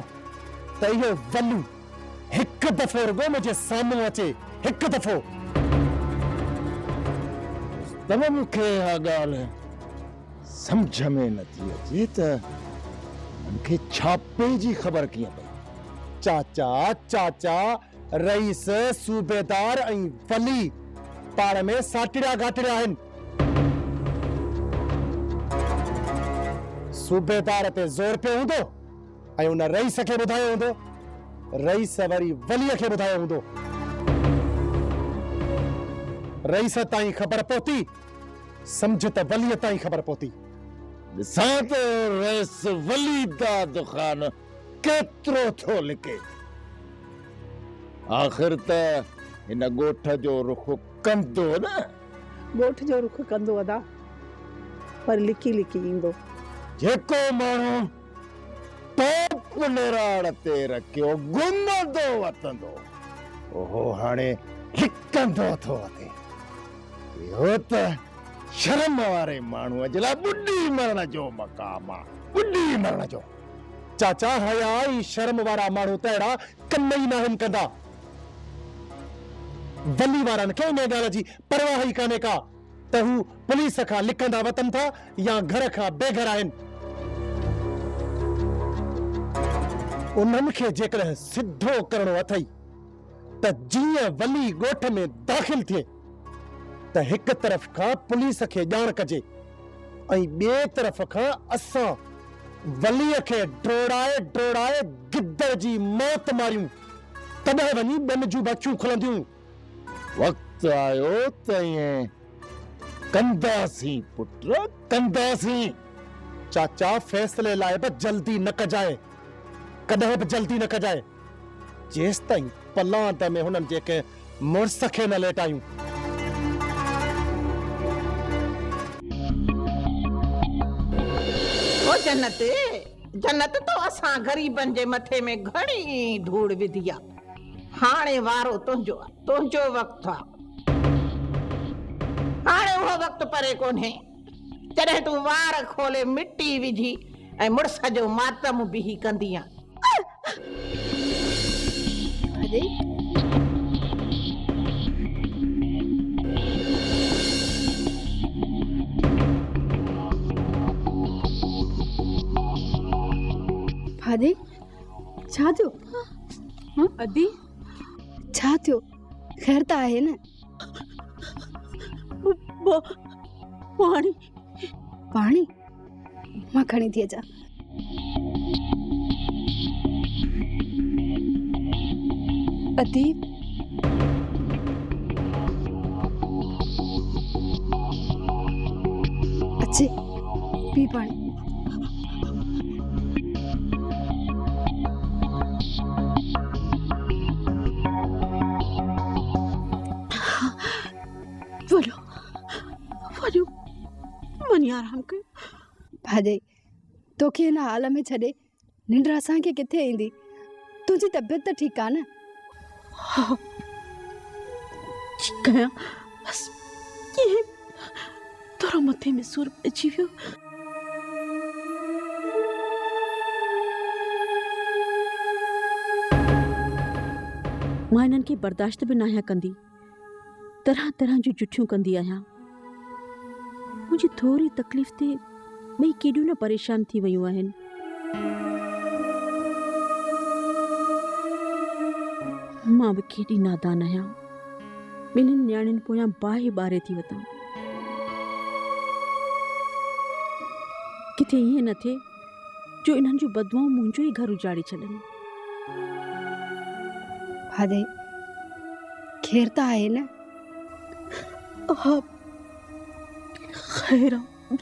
त इहो वलू हिकु दफ़ो रुगो मुंहिंजे साम्हूं अचे। हिकु दफ़ो। तब मूंखे इहा ॻाल्हि सम्झ में नथी अचे त मूंखे छापे जी ख़बर कीअं पई। चाचा रईस सूबेदार ऐं वली पाण में साटिड़ा गाटिड़ा आहिनि। सूबेदार ते ज़ोर पियो हूंदो ऐं उन रईस खे ॿुधायो हूंदो। रईस वरी वलीअ खे ॿुधायो हूंदो। रईस ताईं ख़बर पहुती सम्झ त वलीअ ताईं ख़बर पहुती। ॾिसां त रईस वली दाद ख़ान केतिरो थो लिके। आख़िर त हिन ॻोठ जो रुख कंदो न। ॻोठ जो रुख कंदो अदा पर लिकी ईंदो। जेको माण्हू टोप निराड़ ते रखियो घुमंदो वतंदो ओहो हाणे लिकंदो थो वते। इहो त शर्म वारे माण्हूअ जे लाइ ॿुॾी मरण जो मक़ाम आहे। ॿुॾी मरण जो। चाचा हया ऐं शर्म वारा माण्हू त अहिड़ा कम ई न आहिनि कंदा। वली वारनि खे इन ॻाल्हि जी परवाह ई कान्हे का त हू पुलिस खां लिकंदा वतन था या घर खां बेघर आहिनि। उन्हनि खे जेकॾहिं सिधो करणो अथई त जीअं वली ॻोठ में दाख़िल थिए त हिकु तरफ़ खां पुलिस खे ॼाण कजे ऐं ॿिए तरफ़ खां असां वलीअ खे ड्रोड़ाए गिद्दड़ जी मौत मारियूं तॾहिं वञी ॿियनि जूं बचियूं खुलंदियूं। वक़्तु आयो त ईअं कंदासीं पुट कंदासीं। चाचा फैसले लाइ बि जल्दी न कजाए। कॾहिं बि जल्दी न कजाए जेसि ताईं पलांत में हुननि जेके मुड़स खे न लेटायूं। ओ जन्नत तो असां गरीबन जे मथे में घणी धूड़ विधी आहे। हाणे वारो तुंहिंजो वक़्तु आहे। हाणे उहो वक़्तु परे कोन्हे जॾहिं तूं वार खोले मिटी विझी ऐं मुड़स जो मातम बिही कंदीअ। भाॼी छा थियो? छा थियो? ख़ैर त आहे न? पाणी पाणी मां खणी थी अचां। अदीब अच्छे पी पानी। वञो वञो वञी आराम कयो। भाॼई तोखे हिन हाल में छॾे निंड असांखे किथे ईंदी? तुंहिंजी तबियत त ठीकु आहे न? हाँ कया बस ये थोड़ा मथे में सूर पइजी वियो। मां इन्हनि खे बर्दाश्त बि न आहियां कंदी, तरह तरह जूं जुठियूं कंदी आहियां। मुंहिंजी थोरी तकलीफ़ ते ॿई केॾियूं न परेशान थी वियूं आहिनि। मां बि केॾी नादान आहियां, ॿिन्हिनि न्याणियुनि पोयां बाहि ॿारे थी वठां। किथे ईअं न थिए जो इन्हनि जूं बदुआऊं मुंहिंजो ई घर उजाड़े छॾनि। भाॼई खैर त आहे न? हा ख़ैर आहे।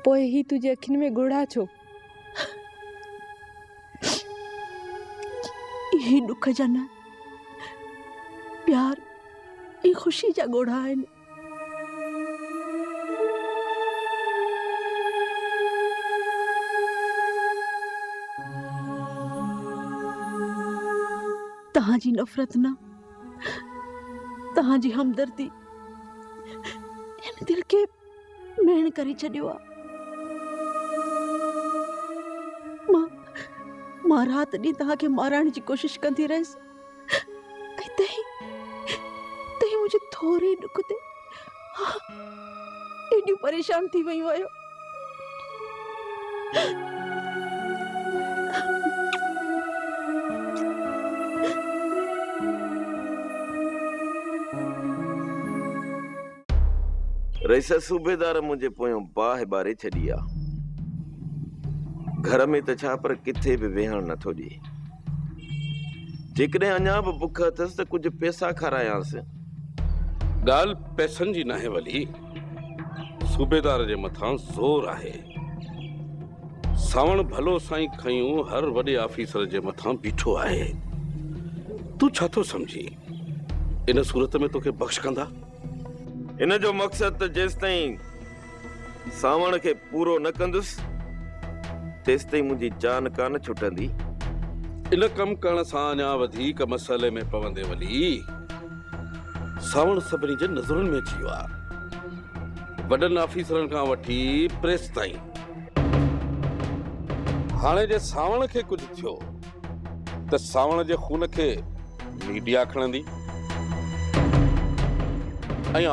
पोइ ही तुझे अखियुनि में ॻोढ़ा छो? यही दुख जा न प्यार ऐं ख़ुशी जा ॻोढ़ा आहिनि। तव्हांजी नफ़रत न, तव्हांजी हमदर्दी हिन दिल खे मेण करे छॾियो आहे। मां रात ॾींहुं तव्हांखे मारण जी कोशिश कंदी रहियसि ऐं तव्हीं मुंहिंजे थोरे दुख ते एॾियूं परेशान थी वियूं आहियो। रईस सूबेदार मुंहिंजे पोयों बाहि ॿारे छॾी आहे। घर में त छा पर किथे बि वेहण नथो ॾिए। जेकॾहिं अञा बि बुख अथसि त कुझु पैसा खारायांसि। ॻाल्हि पैसनि जी नाहे वली, सूबेदार जे मथां ज़ोर आहे। सावण भलो साईं खयूं हर वॾे ऑफिसर जे मथां बीठो आहे। तूं छा थो सम्झी? इन सूरत में तोखे बख़्श कंदा? इन जो मक़सद त जेसि ताईं सावण खे पूरो न कंदुसि तेसि ताईं मुंहिंजी जान कान छुटंदी। इन कम करण सां अञा वधीक मसइले में पवंदे वली। सावण सभिनी जे नज़रुनि में अची वियो आहे, वॾनि ऑफिसरनि खां वठी प्रेस ताईं। हाणे जे सावण खे कुझु थियो त सावण जे खून खे मीडिया खणंदी ऐं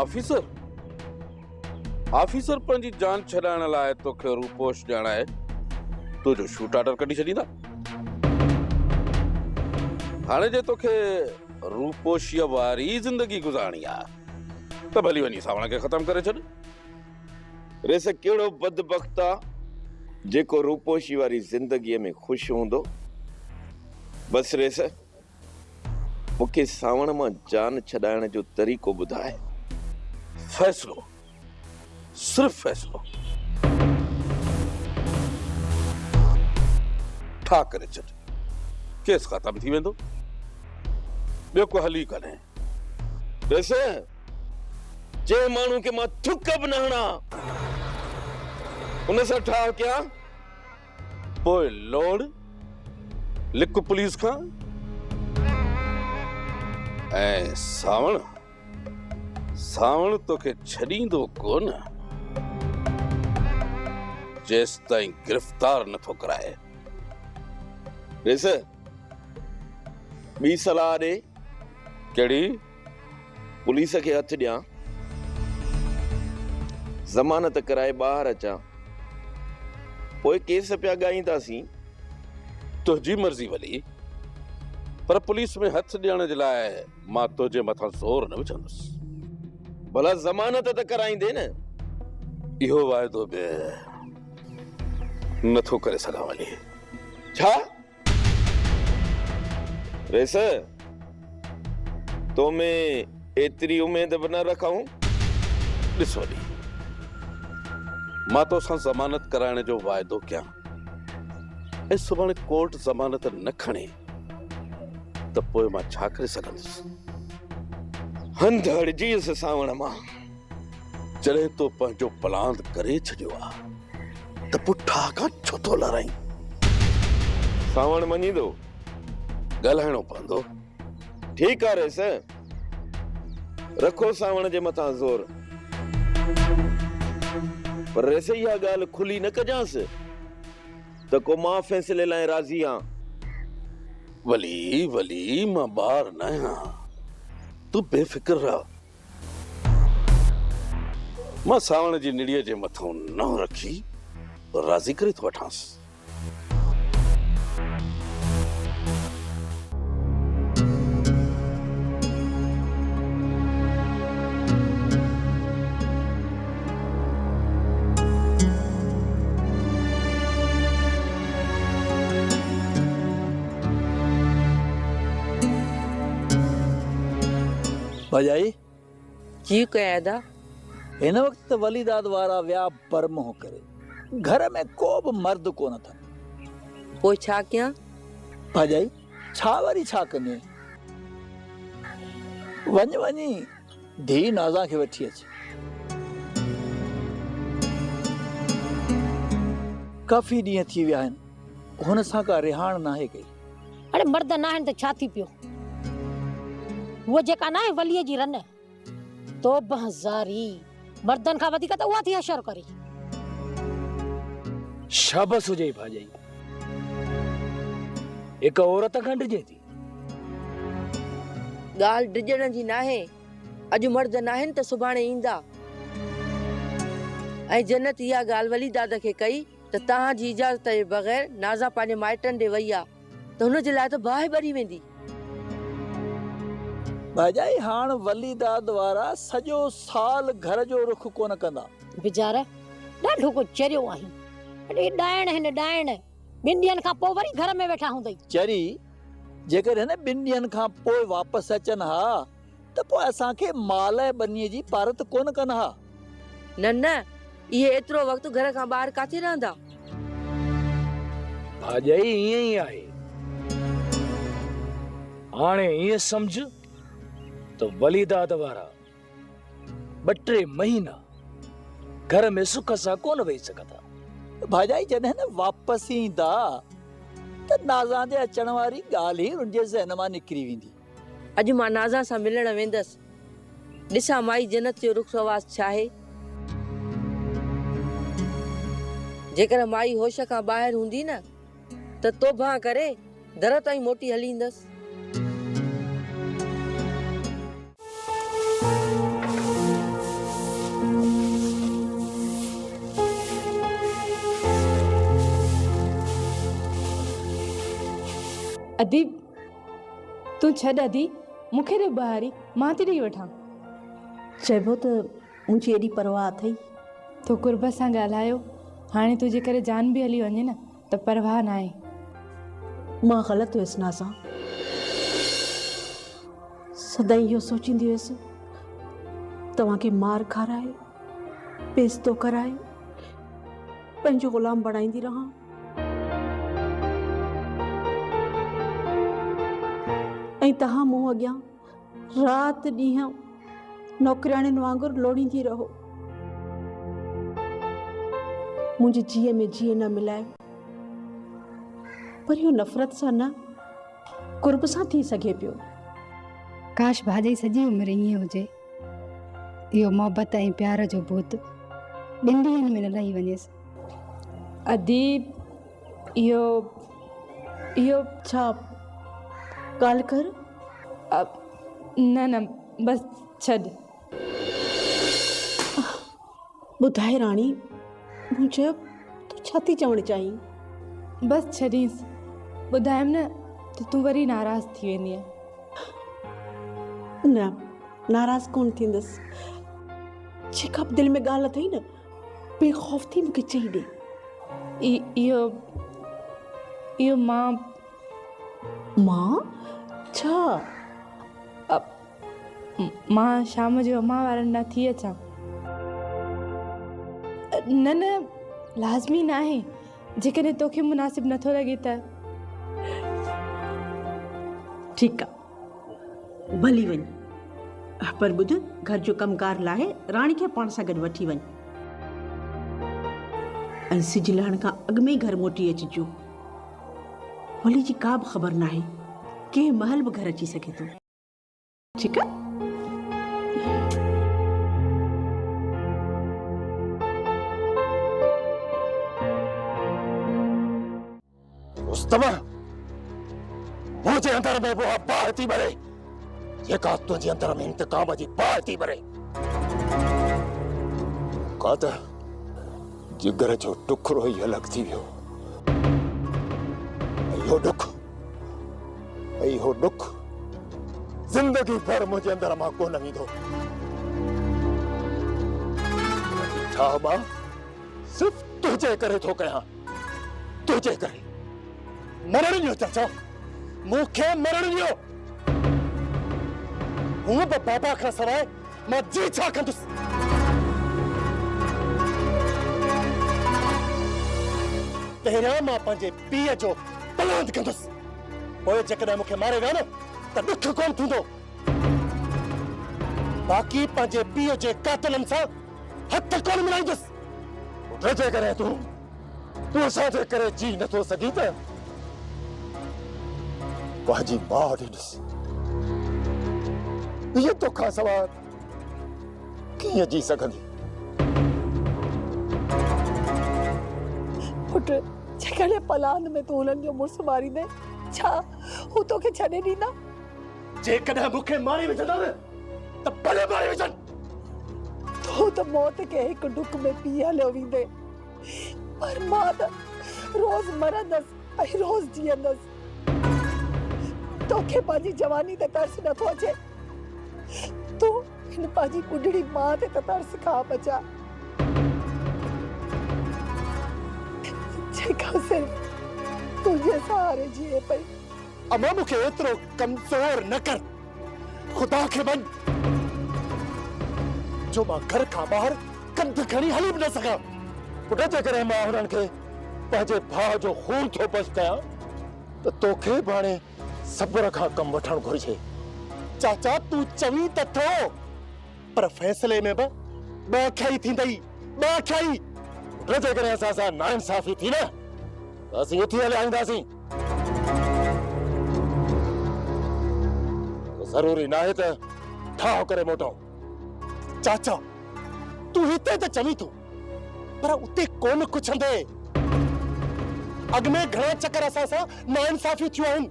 ऑफिसर पंहिंजी जान छॾाइण लाइ तोखे रूपोश ॼाणाए तुंहिंजो शूट ऑर्डर कढी छॾींदा। हाणे जे तोखे रूपोशीअ वारी ज़िंदगी गुज़ारणी आहे त भली वञी सावण खे ख़तम करे छॾ। रेस कहिड़ो बदबख्त आहे जेको रूपोशी वारी ज़िंदगीअ में ख़ुशि हूंदो। बस रेस मूंखे सावण मां जान छॾाइण जो तरीक़ो ॿुधाए। फैसलो, सिर्फ फैसलो ठा करे छॾ, केस ख़तम थी वेंदो। ॿियो को हल ई कान्हे। रेस जे माण्हू खे मां थुक बि न हणां उन सां ठा कयां, पोइ लोड़ लिक पुलिस खां। ऐं सावण तोखे छॾींदो कोन जेसि ताईं गिरफ़्तार नथो कराए। रेस ॿी सलाह ॾे। कहिड़ी? पुलिस खे हथ ॾियां, ज़मानत कराए ॿाहिरि अचां, पोइ केस पिया ॻाईंदासीं। तुंहिंजी मर्ज़ी वली, पर पुलिस में हथ ॾियण जे लाइ मां तुंहिंजे मथां ज़ोर न विझंदुसि। भला ज़मानत त कराईंदे न। इहो वाइदो बि नथो करे सघां वली। छा रेस तो में एतिरी उमेद बि न रखूं। ॾिस वली, मां तोसां ज़मानत कराइण जो वाइदो कयां ऐं सुभाणे कोर्ट ज़मानत न खणे त पोइ मां छा करे सघंदुसि? हंध हड़जीसि सावण मां। जॾहिं तो पंहिंजो प्लान करे छॾियो आहे त पोइ ठाका छो थो लड़ाई? सावण मञींदो? ॻाल्हाइणो पवंदो। ठीकु आहे रेस, रखो सावण जे मथां ज़ोर। पर रेस इहा ॻाल्हि खुली न कजांसि त को मां फ़ैसिले लाइ राज़ी आहियां। वली वली, मां ॿार न आहियां, तूं बेफ़िक्र रह। मां सावण जी निड़ीअ जे मथां न रखी राज़ी करे थो वठांसि। भाजाई जी क़यादा। हिन वक्त वलीदाद वारा विया परमोह करे, घर में को बि मर्द कोन था। पोइ छा कयां? भाजाई छा वरी छा कंदे? वञी धी नाज़ा खे वठी अच। काफ़ी ॾींहं थी विया आहिनि, हुन सां का रिहाण नाहे कई। अरे मर्द ना आहिनि त छा थी पियो? वो जेका ना आहे वलीअ जी रन, तो बहज़ारी मर्दन खां वधीक त उहा थी अशर करे। शाबाश हुजे भाॼाई, हिकु औरत खंडिजे थी। ॻाल्हि डिॼण जी नाहे। अॼु मर्द नाहिनि त सुभाणे ईंदा। ऐं जन्नत इहा ॻाल्हि वलीदाद खे कई त तव्हांजी इजाज़त जे बग़ैर नाज़ा पंहिंजे माइटनि ॾे वई आहे त हुनजे लाइ त बाहि ॿरी वेंदी। भाजाई हाण वलीदाद वारा सॼो साल घर जो रुख कोन कंदा। बेचारा ॾाढो को चरियो आहीं। अड़े ॾाइण हिन ॾाइण, ॿिनि ॾींहंनि खां पोइ वरी घर में वेठा हूंदई। चरी जेकर हिन ॿिनि ॾींहंनि खां पोइ वापसि अचनि हा त पोइ असांखे माल ऐं बनीअ जी पारत कोन कनि हा। न इहे एतिरो वक़्तु घर खां ॿाहिरि काथे रहंदा? भाॼाई ईअं ई आहे। हाणे ईअं सम्झ तो वलीदाद वारा 2-3 महीना घर में सुख सां कोन वेही सघंदा। भाॼाई जॾहिं न वापसि ईंदा त नाज़ा जे अचण वारी ॻाल्हि ई उनजे ज़हन मां निकिरी वेंदी। अॼु मां नाज़ा सां मिलण वेंदसि, ॾिसां माई जन्नत जो रुख आवाज़ छा आहे। जेकर माई होश खां ॿाहिरि हूंदी न त तोबा करे दर ताईं मोटी हली ईंदसि। अदी तूं छॾ अदी, मूंखे ॾे ॿाहिरि मां थी ॾेई वठां। चइबो त मुंहिंजी एॾी परवाह अथई। तो कुर्ब सां ॻाल्हायो, हाणे तुंहिंजे करे जान बि हली वञे न त परवाह न आहे। मां ग़लति हुयसि नाज़ा, सदाईं इहो सोचींदी हुयसि तव्हांखे मार खाराए, बेइज़्तो कराए, पंहिंजो ग़ुलाम बणाईंदी रहां। ऐं तव्हां मूं अॻियां राति ॾींहं नौकराणियुनि वांगुरु लोड़ींदी रहो। मुंहिंजी जीअ में जीअ न मिलाए, पर इहो नफ़रत सां न कुर्ब सां थी सघे पियो। काश भाॼाई सॼी उमिरि ईअं हुजे, इहो मोहबत ऐं प्यार जो भूत 2 ॾींहंनि में न लही वञेसि। अदीब इहो छा ॻाल्हि कर। न बस छॾ। ॿुधाए राणी, मूं चयो तूं छा थी चवणु चाहीं? बस छॾीसि, ॿुधायमि न त तूं वरी नाराज़ थी वेंदीअ। न, नाराज़ कोन थींदसि। जेका बि दिलि में ॻाल्हि अथई न बेखौफ़ थी मूंखे चई ॾे। इहो मां छा? मां शाम जो अम्मा वारनि न थी अचां। न लाज़मी न आहे, जेकॾहिं तोखे मुनासिब नथो लॻे त। ठीकु आहे, भली वञ, पर ॿुध, घर जो कमकार लाहे राणी खे पाण सां गॾु वठी वञ ऐं सिज लहण खां अॻु में ई घर मोटी अचिजो। होली जी का बि ख़बर न आहे, कंहिं महल बि घर अची सघे थो। ठीकु आहे? रुस्तम, मुंहिंजे अंदर में वो बाहि थी भरे जेका तुंहिंजे अंदर में इंतकाम जी बाहि थी भरे। का त जिगर जो टुकड़ो ई अलॻि थी वियो। इहो दुख ज़िंदगी भर मुंहिंजे अंदर मां कोन वेंदो। छा मां सिर्फ़ तुंहिंजे करे थो कयां, तुंहिंजे करे। मरण ॾियो चाचा, मूंखे मरण ॾियो। हूअं बि बाबा खां सवाइ मां जी छा कंदुसि। पहिरियां मां पंहिंजे पीउ जो पलांद कंदुसि, पोइ जेकॾहिं मूंखे मारे वियो न त ॾुख कोन थींदो। बाक़ी पंहिंजे पीउ जे कातिलनि सां हथ कोन मिलाईंदुसि। रजे करे तूं असांजे करे जी नथो सघीं त पंहिंजी माउ ॾिनुसि। इहे तोखां सवाइ कीअं जी सघंदी? पुट, जेकॾहिं पलांद में तूं हुननि जो मुड़ुसु मारींदे, छा हू तोखे छॾे ॾींदा? जेकॾहिं मूंखे मारे विझंदा न त भले मारे विझनि। तूं त मौत खे हिकु डुक में पी हलियो वेंदे, पर मां त रोज़ मरंदसि ऐं रोज़ जीअंदसि। तोखे पंहिंजी जवानी ते तरस नथो अचे? तूं हिन पंहिंजी ॿुढड़ी मां ते त तरस खा बचा, जेका सिर्फ़ तुंहिंजे सहारे जिए पई। अम्मा, मूंखे एतिरो कमज़ोर न कर, ख़ुदा खे मञ जो मां घर खां ॿाहिरि कंध खणी हली बि न सघां। पुट, जेकॾहिं मां हुननि खे पंहिंजे भाउ जो खून थो बच कयां त तोखे बि हाणे सब्र खां कमु वठणु घुरिजे। चाचा, तूं चवीं त थो, पर फ़ैसिले में बि ॿ खई थींदई, ॿ खई। जेकॾहिं असां सां नाइंसाफ़ी थी न त असीं उथी हलिया ईंदासीं। ज़रूरी न आहे त ठाह करे मोटऊं। चाचा, तूं हिते त चवीं तूं, पर उते कोन कुझंदे। अॻ में घणा चकर असां सां नाइंसाफ़ियूं थियूं आहिनि,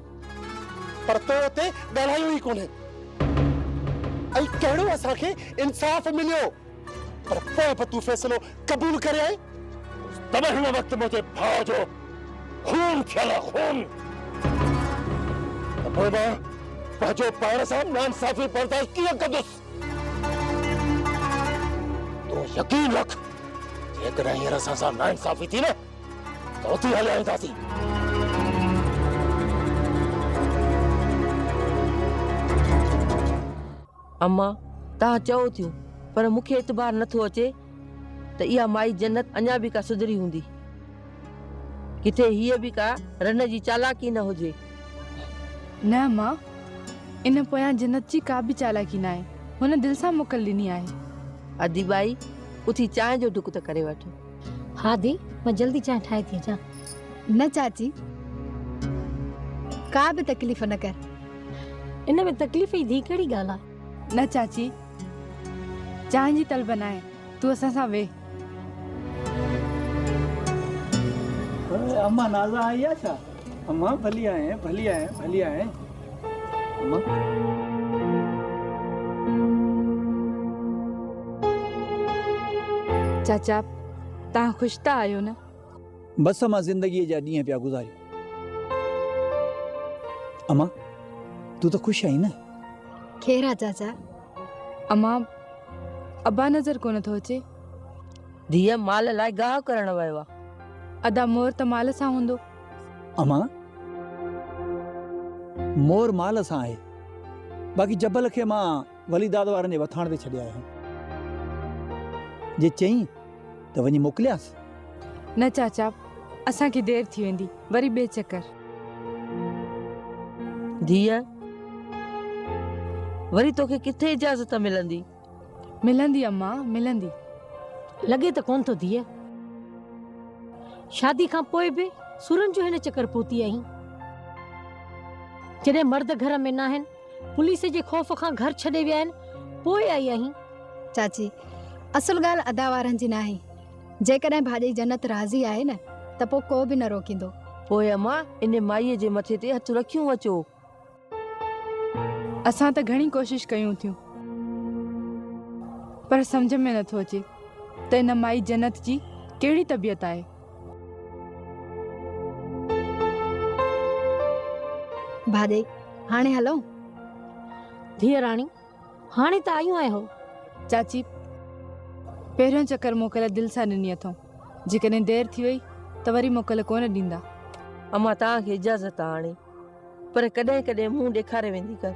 पर तो उते ॻाल्हायो ई कोन्हे। ऐं कहिड़ो असांखे इंसाफ़ मिलियो, पर पोइ बि तूं फ़ैसिलो क़बूल करे आई। तब हिन वक़्तु मुंहिंजे भाउ जो खून थियल आहे, खून। त पोइ मां पंहिंजो पाण सां नाइंसाफ़ी बर्दाश्त कीअं कंदुसि? तूं यकीन रख, जेकॾहिं हींअर असां सां नाइंसाफ़ी थी न त उथी हलिया ईंदासीं। अम्मा, तव्हां चओ थियूं, पर मूंखे एतबार नथो अचे त इहा माई जन्नत अञा बि का सुधरी हूंदी। किथे हीअ बि का रन जी चालाकी न हुजे। न मां, इन पोयां जन्नत जी का बि चालाकी न आहे, हुन दिलि सां मोकल ॾिनी आहे। अदी बाई, उथी चांहि जो ढुक त करे वठो। हा दी, मां जल्दी चांहि ठाहे थी अचां। न चाची, का बि तकलीफ़ न कर। इन में तकलीफ़ जी दी कहिड़ी ॻाल्हि आहे? न चाची, चांहि जी तल बनाए, तूं असां सां वेह। अम्मा नाज़ा आई है छा? अम्मा भली आए, भली आए, भली आए। अम्मा चाचा, तव्हां ख़ुशि त आहियो न? बस मां ज़िंदगीअ जा ॾींहं पिया गुज़ारियो। अम्मा, तूं त ख़ुशि आहीं न? खेर आहे चाचा? अम्मा, अबा नज़र कोन थो अचे। धीअ माल लाइ गाह करण वियो आहे। अदा मोर त माल सां हूंदो। अमा मोर माल सां आहे, बाक़ी जबल खे मां वली दाद वारनि जे वथाण ते छॾे आयो। जे चई त वञी मोकिलियासि। न चाचा, असांखे देरि थी वेंदी, वरी ॿिए चकर। धीअ वरी तोखे किथे इजाज़त मिलंदी? मिलंदी अम्मा, मिलंदी। लॻे त कोन थो धीअ, शादी खां पोइ बि सुरन जो हिन चकर पोती आहीं। जॾहिं मर्द घर में न आहिनि, पुलिस जे खौफ़ खां घर छॾे विया आहिनि, पोइ आई आहीं। चाची, असुल ॻाल्हि अदा वारनि जी न आहे। जेकॾहिं भाॼी जन्नत राज़ी आहे न त पोइ को बि न रोकींदो। पोइ अम्मा इन माईअ जे मथे ते हथ रखियूं अचो। असां त घणी कोशिश कयूं थियूं, पर सम्झ में नथो अचे त इन माई जन्नत जी कहिड़ी तबियत आहे। भाॼी हाणे हलूं? धीअ राणी, हाणे त आयूं आहियो। चाची, पहिरियों चकर मोकल दिलि सां ॾिनी अथऊं। जेकॾहिं देरि थी वई त वरी मोकल कोन ॾींदा। अम्मा तव्हांखे इजाज़त आहे हाणे, पर कॾहिं कॾहिं मुंहुं ॾेखारे वेंदी कर।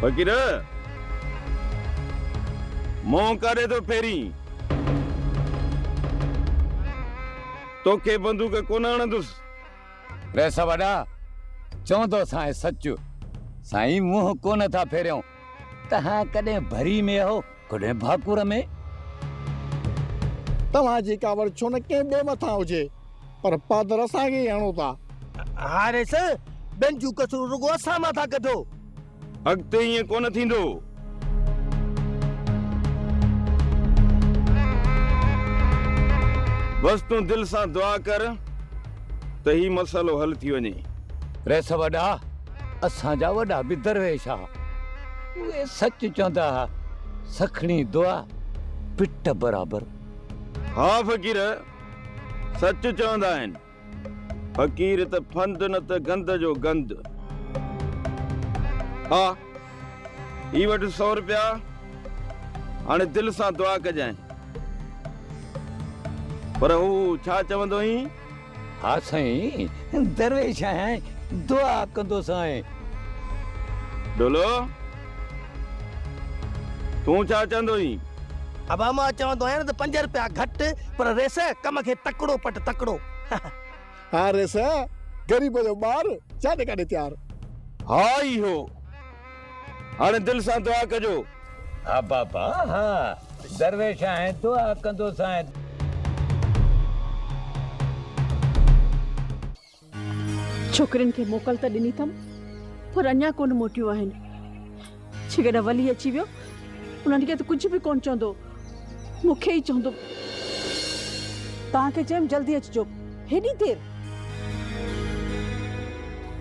फकीर मों करे तो फेरी तोखे बंदूक कोन हणंदुसि। रे सवड़ा चवंदो साईं सच, साईं मुंह कोन था फेरियो। तहां कॾहिं भरी में हो, कॾहिं भाकुर में। तव्हांजी कावड़ छो न कंहिं ॿिए मथां हुजे, पर पादर असांखे ई हणो था। हाणे सर ॿियनि जूं कसूर रुगो असां मथां कढो। अॻिते ईअं कोन थींदो। बस तूं दिलि सां दुआ कर त ही मसइलो हल थी वञे। रे सवड़ा असांजा वॾा बि दरवेश आ, उहे सच चवंदा हा, सखणी दुआ पिट बराबर। हा फ़कीर, सच चवंदा आहिनि। फ़कीर त फंद न त गंद जो गंद। हा ही वटि 100 रुपया, हाणे दिलि सां दुआ कजांइ। पर हू छा चवंदो ही? हा साईं, दरवेश आहियां, दुआ कंदो साईं। डोलो तूं छा चवंदो ही? अब मां चवंदो आहियां त 5 रुपया घटि, पर रेस कम खे तकड़ो पट तकड़ो। हा रेस, गरीब जो ॿार छाॾे काॾे तयार। हा इहो, हाणे दिलि सां दुआ कजो। हा बाबा, हा दरवेश आहियां, दुआ कंदो साईं। छोकिरियुनि खे मोकल त ॾिनी अथमि, पर अञा कोन मोटियूं आहिनि। जेकॾहिं वली अची वियो, उन्हनि खे त कुझु बि कोन चवंदो, मूंखे ई चवंदो। तव्हांखे चयमि जल्दी अचिजो, हेॾी देरि।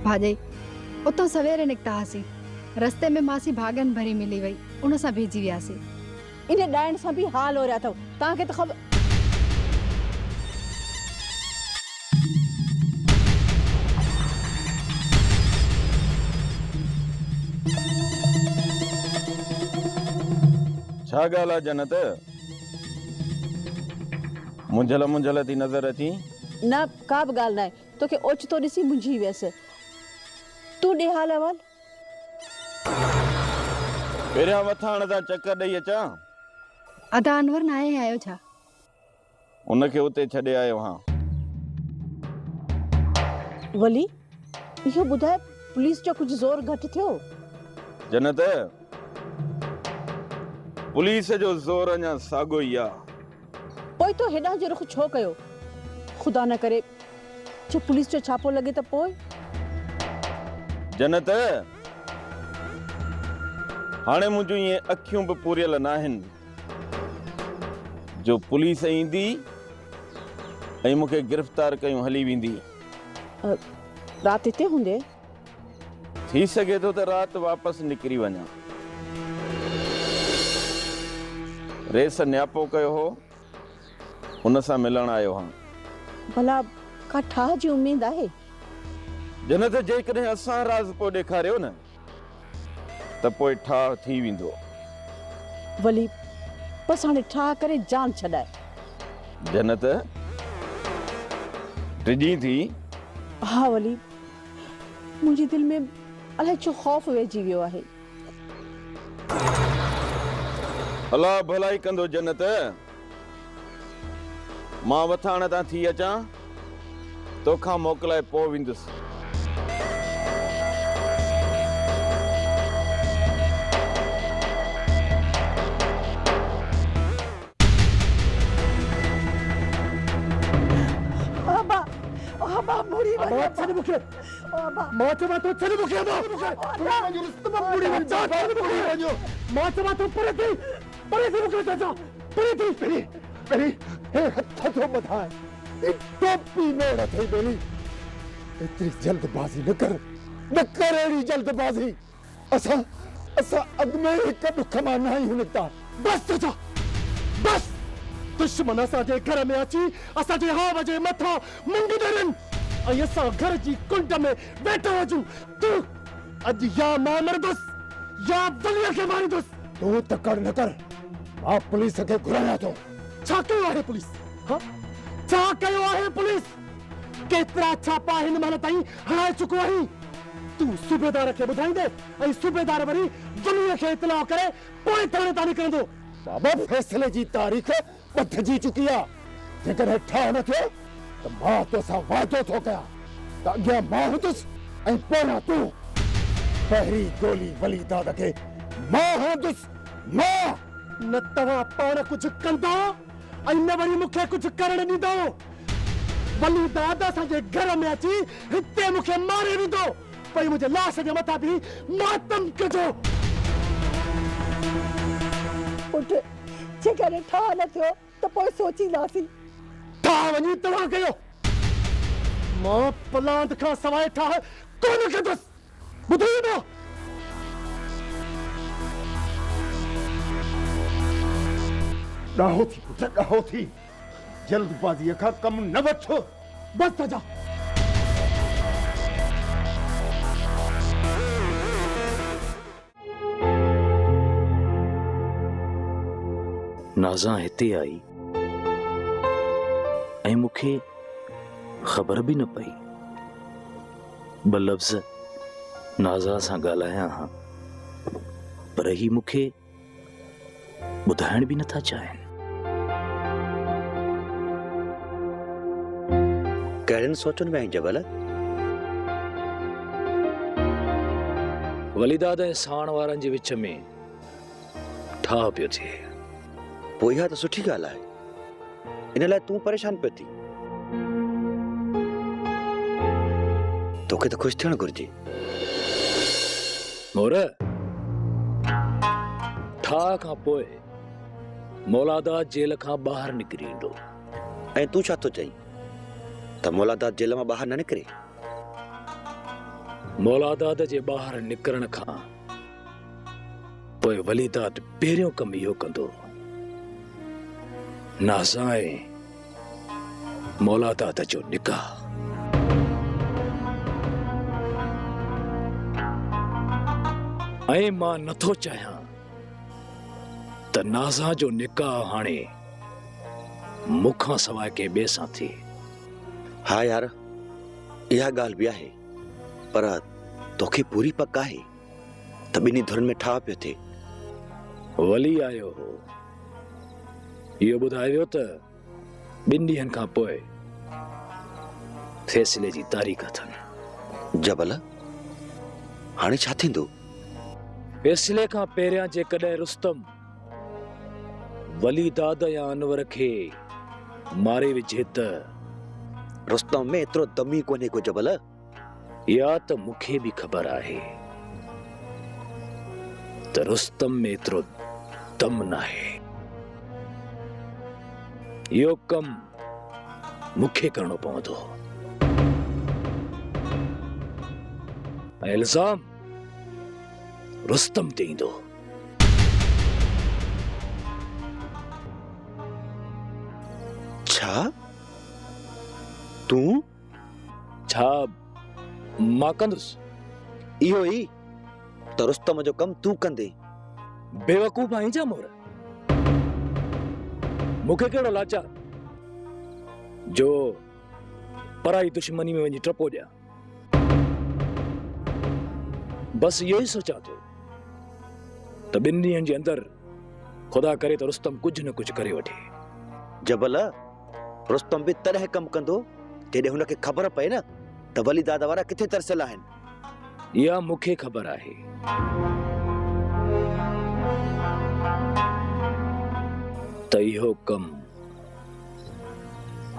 भाॼी उतां सवेरे निकिता हुआसीं, रस्ते में मासी भागन भरी मिली वई, उन सां भेजी वियासीं। इन ॾाइण सां बि हाल हो रहा अथव, तव्हांखे त ख़बर। छा ॻाल्हि आहे जन्नत? मुंझल मुंझल थी नज़र अची। न का बि ॻाल्हि न आहे, तोखे ओचितो ॾिसी मुंझी वियसि। तूं ॾे हाल अहवाल। पहिरियां वथाण जा चकर ॾेई अचां। अदा अनवर न आहे आयो छा? उनखे उते छॾे आयो हां। वली इहो ॿुधाए, पुलिस जो कुझु ज़ोर घटि थियो? जन्नत, पुलिस जो ज़ोर अञा साॻो ई आहे। पोइ तो हेॾां जो रुख छो कयो? खुदा न करे जो पुलिस जो छापो लॻे त पोइ? जन्नत, हाणे मुंहिंजूं इहे अखियूं बि पूरियल न आहिनि जो पुलिस ईंदी ऐं मूंखे गिरफ़्तार कयूं हली वेंदी। राति हिते हूंदे? थी सघे थो त राति वापसि निकिरी वञा। रेस न्यापो कयो हो, हुन सां मिलण आयो हां। भला का ठाह जी उम्मीद आहे? जन्नत जेकॾहिं असां राज़ पोइ ॾेखारियो न त पोइ ठाह थी वेंदो। वली बस हाणे ठाह करे जान छॾाए। जन्नत टिजी थी? हाँ वली, मुंहिंजी दिलि में अलाए छो ख़ौफ़ वेहिजी वियो आहे। अलाह भलाई कंदो जन्नत। मां वथाण तां थी अचां, तोखां मोकिलाए पोइ वेंदुसि। जल्दबाजी न कर अहिड़ी जल्दबाजी। असां अॻ में हिक दुख मां न आहियूं निकिता। बस चाचा बस। दुश्मन असांजे घर में अची असांजे हाव जे मथां मुंग ॾरनि ऐं असां घर जी कुंड में वेठा हुजूं। तूं अॼु या मां मरंदुसि या वलीअ खे मारींदुसि। तूं तकड़ न कर, मां पुलिस खे घुरायां थो। छा कयो आहे पुलिस? हाँ छा कयो आहे पुलिस? केतिरा छापा हिन महिल ताईं हणाए चुको आहीं? तूं सूबेदार खे ॿुधाईंदे ऐं सूबेदार वरी वलीअ खे इतलाउ करे पोइ थाणे तां निकिरंदो। बाबा फैसले जी तारीख़ ॿधिजी चुकी आहे। जेकॾहिं ठाह न थियो त मां तोसां वाइदो थो कयां त अॻियां मां हूंदुसि ऐं पोयां तूं। पहिरीं गोली वली दाद खे मां हणंदुसि। मां न तव्हां पाण कुझु कंदा ऐं न वरी मूंखे कुझु करण ॾींदो। वली दाद असांजे घर में अची हिते मूंखे मारे वेंदो, पोइ मुंहिंजे लाश जे मथां बि मातम कजो। पुट जेकॾहिं ठाह न थियो त पोइ सोचींदासीं। ठाह वञी तव्हां कयो, मां पलांद खां सवाइ ठाह कोन कंदुसि। ॿुधो न? ॾाहो थी पुट, ॾाहो थी। जल्दबाज़ीअ खां कमु न वठ। बस जा। नाज़ा हिते आई ऐं मूंखे ख़बर बि न पई। ॿ लफ़्ज़ नाज़ा सां ॻाल्हायां हा, पर ही मूंखे ॿुधाइण बि नथा चाहिनि। कहिड़नि सोचनि में आई जबल? वलीदाद ऐं साण वारनि जे विच में ठाह पियो थिए। पोइ इहा त सुठी ॻाल्हि आहे, इन लाइ तूं परेशान पियो थी। तोखे त ख़ुशि थियणु घुरिजे। मोर ठाह खां पोइ मौलादाद जेल खां ॿाहिरि निकिरी ईंदो। ऐं तूं छा थो चईं त मौलादाद जेल मां ॿाहिरि न निकिरे? मौलादाद जे ॿाहिरि निकिरण खां पोइ वलीदाद पहिरियों कमु इहो कंदो, नाज़ा ऐं मौलादाद जो निकाह। ऐं मां नथो चाहियां त नाज़ा जो निकाह हाणे मूंखां सवाइ के ॿिए सां थिए। हा यार, इहा ॻाल्हि बि आहे, पर तोखे पूरी पक आहे त ॿिन्ही धुरनि में ठाह पियो थिए? वली आयो हो, इहो ॿुधायो त 2 ॾींहंनि खां पोइ फैसले जी तारीख़ अथनि। जबल हाणे छा थींदो? फैसले खां पहिरियां जेकॾहिं रुस्तम वलीदाद या अनवर खे मारे विझे त रुस्तम में एतिरो दमी कोन्हे को जबल। या त मूंखे बि ख़बर आहे, त रुस्तम में एतिरो दम नाहे। इहो कम मूंखे करणो पवंदो ऐं इल्ज़ाम रुस्तम ते ईंदो। छा तूं? छा मां कंदुसि? इहो ई त रुस्तम जो कम तूं कंदे। बेवकूफ़ आहीं छा मोर? मूंखे कहिड़ो लाचार जो पराई दुश्मनी में वञी टपो ॾियां। बस इहो ई सोचां थो त 2 ॾींहंनि जे अंदरि खुदा करे त रुस्तम कुझु न कुझु करे वठे। जबल रुस्तम बि तॾहिं कम कंदो जॾहिं हुनखे ख़बर पए न त वली दादा वारा किथे तरसियल आहिनि। इहा मूंखे ख़बर आहे। त इहो कम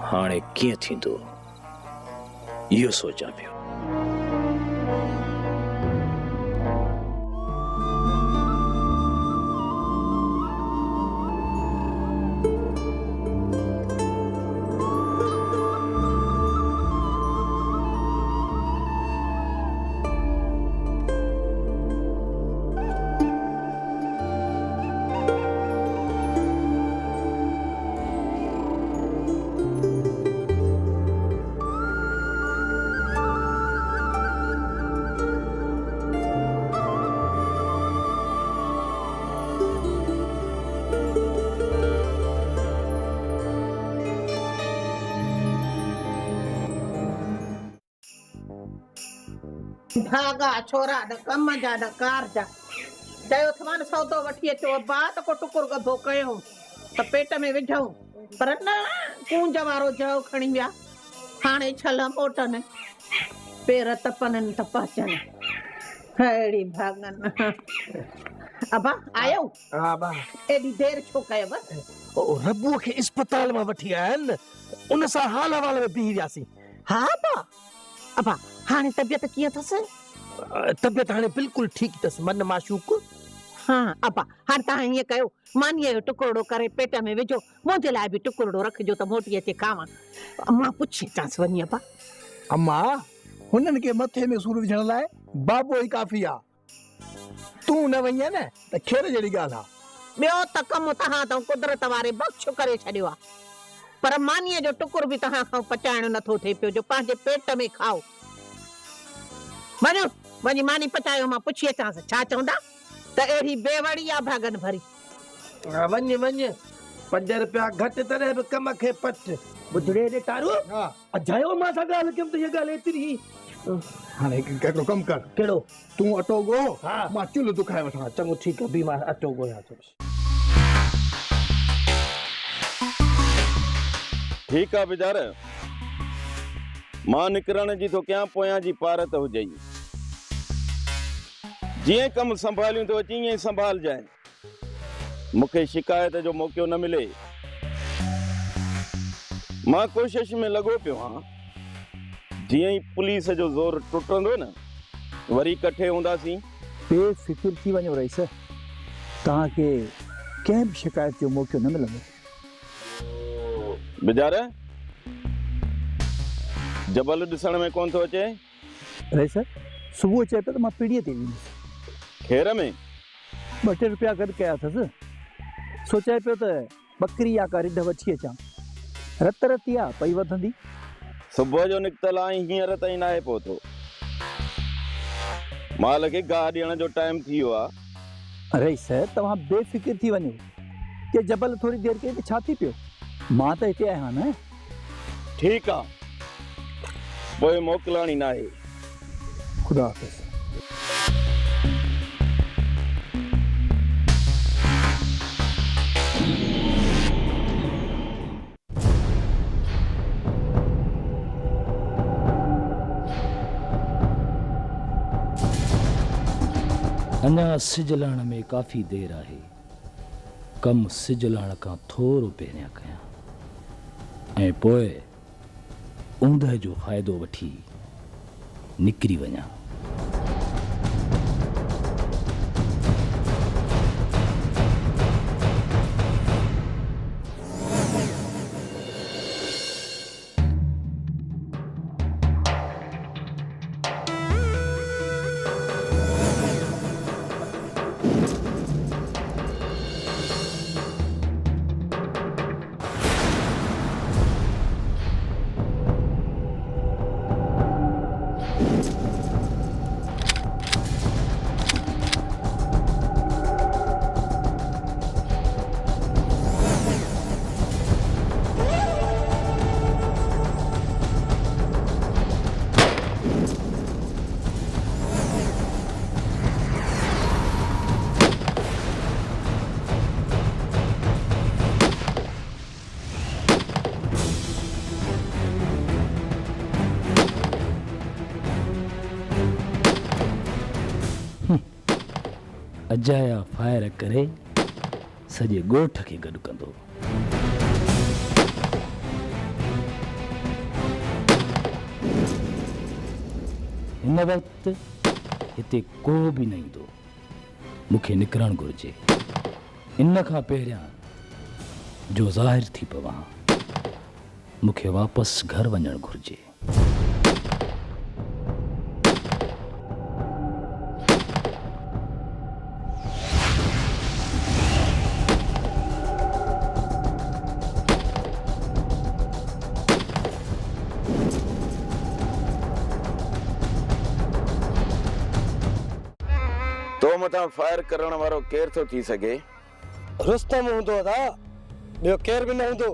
हाणे कीअं थींदो इहो सोचां पियो। भागा छोरा द कम जा द कार जा चयो थमान सौदो वठी अचो अब्बा त को टुकुर गधो कयो त पेट में विझूं पर न कूंज वारो जव खणी विया। हाणे छल मोटन पेर तपन त पचन हेड़ी भागन। अब्बा आयो? हा बा एडी देर छो कयो बस? ओ रबू के अस्पताल में वठी आयन उन सा हाल हवाल में बीह वियासी। हा बा अब्बा हाणे तबियत कीअं अथसि? तबियत हाणे बिल्कुल ठीक अथसि मन माशूक। हाँ अब्बा हाणे तव्हां ईअं कयो मानीअ जो टुकड़ो करे पेट में विझो मुंहिंजे लाइ बि टुकड़ो रखिजो त मोटी अचे खावां। मां पुछी अचांसि वञी अब्बा। अम्मा हुननि खे मथे में सूर विझण लाइ बाबो ई काफ़ी आहे। तूं न वञे न त खेर जहिड़ी ॻाल्हि आहे। ॿियो त कमु तव्हां त कुदरत वारे बख़्श करे छॾियो आहे पर मानीअ जो टुकुर बि तव्हां खां पचाइणो नथो थिए पियो जो पंहिंजे पेट में खाओ। वञो वञी मानी पचायो मां पुछी अचांसि छा चवंदा त अहिड़ी बेवड़ी आहे भागन भरी। वञ वञ 5 रुपया घटि तॾहिं बि कम खे पट ॿुधड़े ॾे तारो। अजायो मां सां ॻाल्हि कयमि त हीअ ॻाल्हि एतिरी। हाणे हिकिड़ो कमु कर कहिड़ो? तूं अटो ॻोह मां चुल्ह दुखाए वठां। चङो ठीकु आहे बि मां अटो ॻोहियां थो। ठीकु आहे बिजार मां निकिरण जी थो कयां पोयां जी पारत हुजई। जीअं कमु संभालियूं थो अची ईअं ई संभालजांइ। मूंखे शिकायत जो मौक़ो न मिले। मां कोशिश में लॻो पियो आहियां जीअं ई पुलिस जो ज़ोर टुटंदो न वरी इकट्ठे हूंदासीं। बेफ़िक्र थी वञो रईस तव्हांखे कंहिं बि शिकायत जो मौक़ो न मिलंदो। बिजार जबल ॾिसण में कोन थो अचे। रईस सुबुह चए पियो त मां पीढ़ीअ ते वेंदुसि। खेर में 2-3 रुपया गॾु कया अथसि। सोचाए पियो त बकरी या का रिढ वठी अचां। रत रती आहे पई वधंदी। सुबुह जो निकितल आई हींअर ताईं नाहे पहुतो। माल खे गाह ॾियण जो टाइम थी वियो आहे। रईस तव्हां बेफ़िक्र थी वञो कि जबल थोरी देरि कई त छा थी पियो। मां त हिते आहियां न। ठीकु आहे पोइ मोकिलाणी नाहे। खुदा हाफ़िज़। अञा सिज लहण में काफ़ी देर आहे। कम सिज लहण खां थोरो पहिरियां कयां ऐं पोइ ऊंदहि जो फ़ाइदो वठी निकिरी वञां। अजाया फायर करे सॼे ॻोठ खे गॾु कंदो। हिन वक़्तु हिते को बि न ईंदो। मूंखे निकिरणु घुरिजे। इन खां पहिरियां जो ज़ाहिर थी पवां, मूंखे वापसि घर वञणु घुरिजे। तो मथां फायर करण वारो केर थो थी सघे? रुस्तम हूंदो अदा, ॿियो केर बि न हूंदो।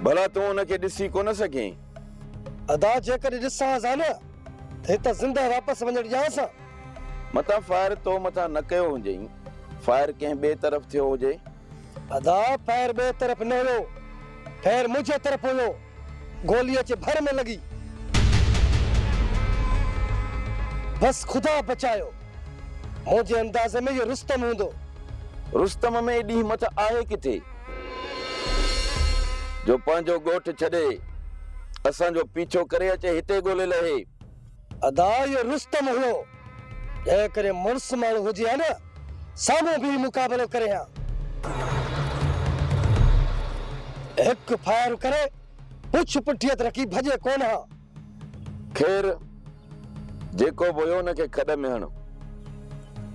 भला तूं हुनखे ॾिसी कोन सघीं? अदा जेकर ॾिसां हा न त हितां ज़िंदा वापसि वञण ॼांसां। मथां फायर तो मथां न कयो हुजे, फायर कंहिं ॿिए तरफ़ थियो हुजे। अदा फायर ॿिए तरफ़ न हुयो, फायर मुंहिंजे तरफ़ हुयो। गोली अचे भर में लॻी, बस खुदा बचायो। मुझे अंदाज़े में ये रुस्तम हूंदो। रुस्तम में एॾी हिम्मत आहे किथे जो पंहिंजो ॻोठ छॾे असांजो पीछो करे अचे हिते ॻोल्हे लहे? अदा ये रुस्तम हुयो। जंहिं करे मुड़ुस माण्हू हुजे हा न, साम्हूं बि मुक़ाबिलो करे हा। हिकु फायर करे पुछ पुठियत रखी भॼे कोन हा। ख़ैर जेको बि हुयो हुनखे खॾ में हण,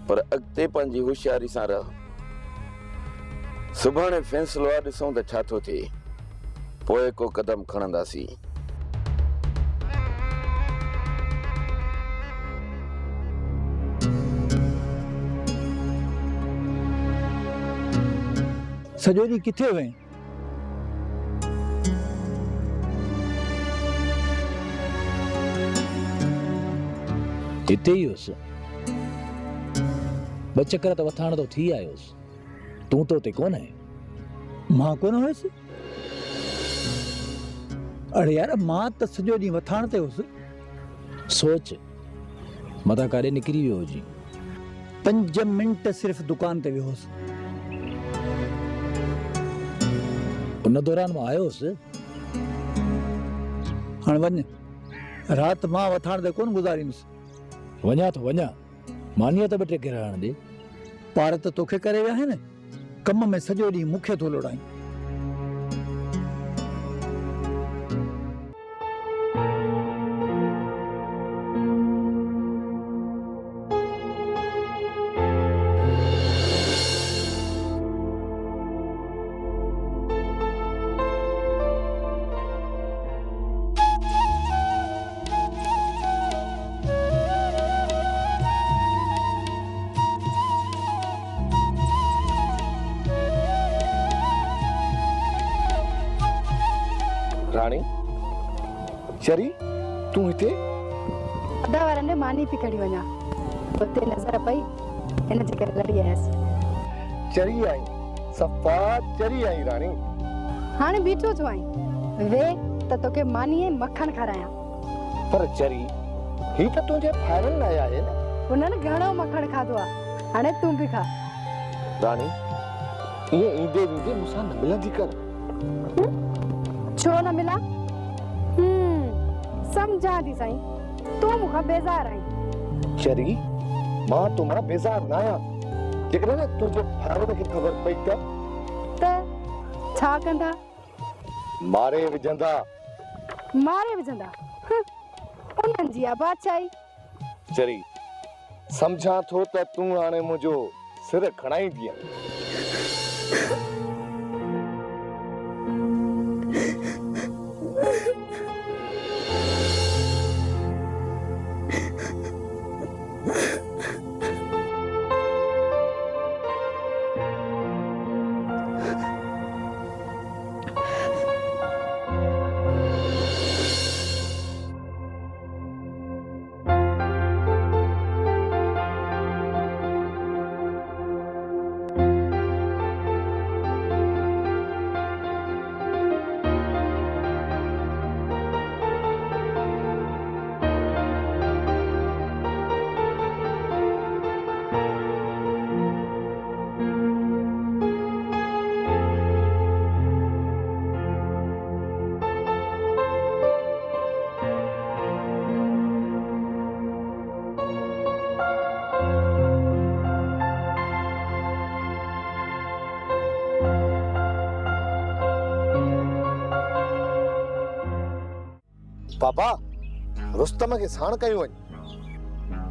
पर अॻिते पंहिंजी होशियारी सां रह। सुभाणे फ़ैसिलो आहे, ॾिसूं त छा थो थिए, पोइ को क़दम खणंदासीं। सॼो ॾींहुं किथे वएं? हिते ई हुयुसि। ॿ चकर त वथाण तो थी आयुसि। तूं तो ते कोन आहे? मां कोन हुयसि। अरे यार, मां त सॼो ॾींहुं वथाण ते हुयुसि। सोच, मथां काॾे निकिरी वियो हुजी? 5 मिंट सिर्फ़ दुकान ते वियो हुयुसि। उन दौरान मां आयो हुयुसि। हाणे वञ, राति मां वथाण ते कोन गुज़ारींदुसि। वञा तो वञा, मानीअ त 2 टे केर हण ॾे। पार त तोखे करे विया आहिनि, कम में सॼो ॾींहुं मूंखे थो लोड़ाई। रानी, चरी, तू हिते? अदा वारनि मानी पई खड़ी वञा, उते नज़र पई, हिन जे करे लड़ी आयसि। चरी आई, सफ़ा चरी आई रानी। हाणे बीठो छो आई? वे त तोखे मानीअ मक्खन खारायां। पर चरी, ही त तुंहिंजे फाइरनि लाइ आहे न। उन्हनि घणो मक्खन खाधो आहे, हाणे तूं बि खा। रानी, ये ईंदे वींदे मूंसां न मिलंदी कर। छो न मिला? समझा थी साईं, तूं मूंखां बेज़ार आहीं। चरी, मां तुमां बेज़ार न आहियां। जेकर न तुंहिंजे फाइरनि खे ख़बर पई त छा कंदा? मारे विझंदा। मारे विझंदा? उन्हनि जी बादशाही। चरी, समझां थो त तूं हाणे मुंहिंजो सिर खणाईंदीअ। पापा रुस्तम खे साण कयूं वञ।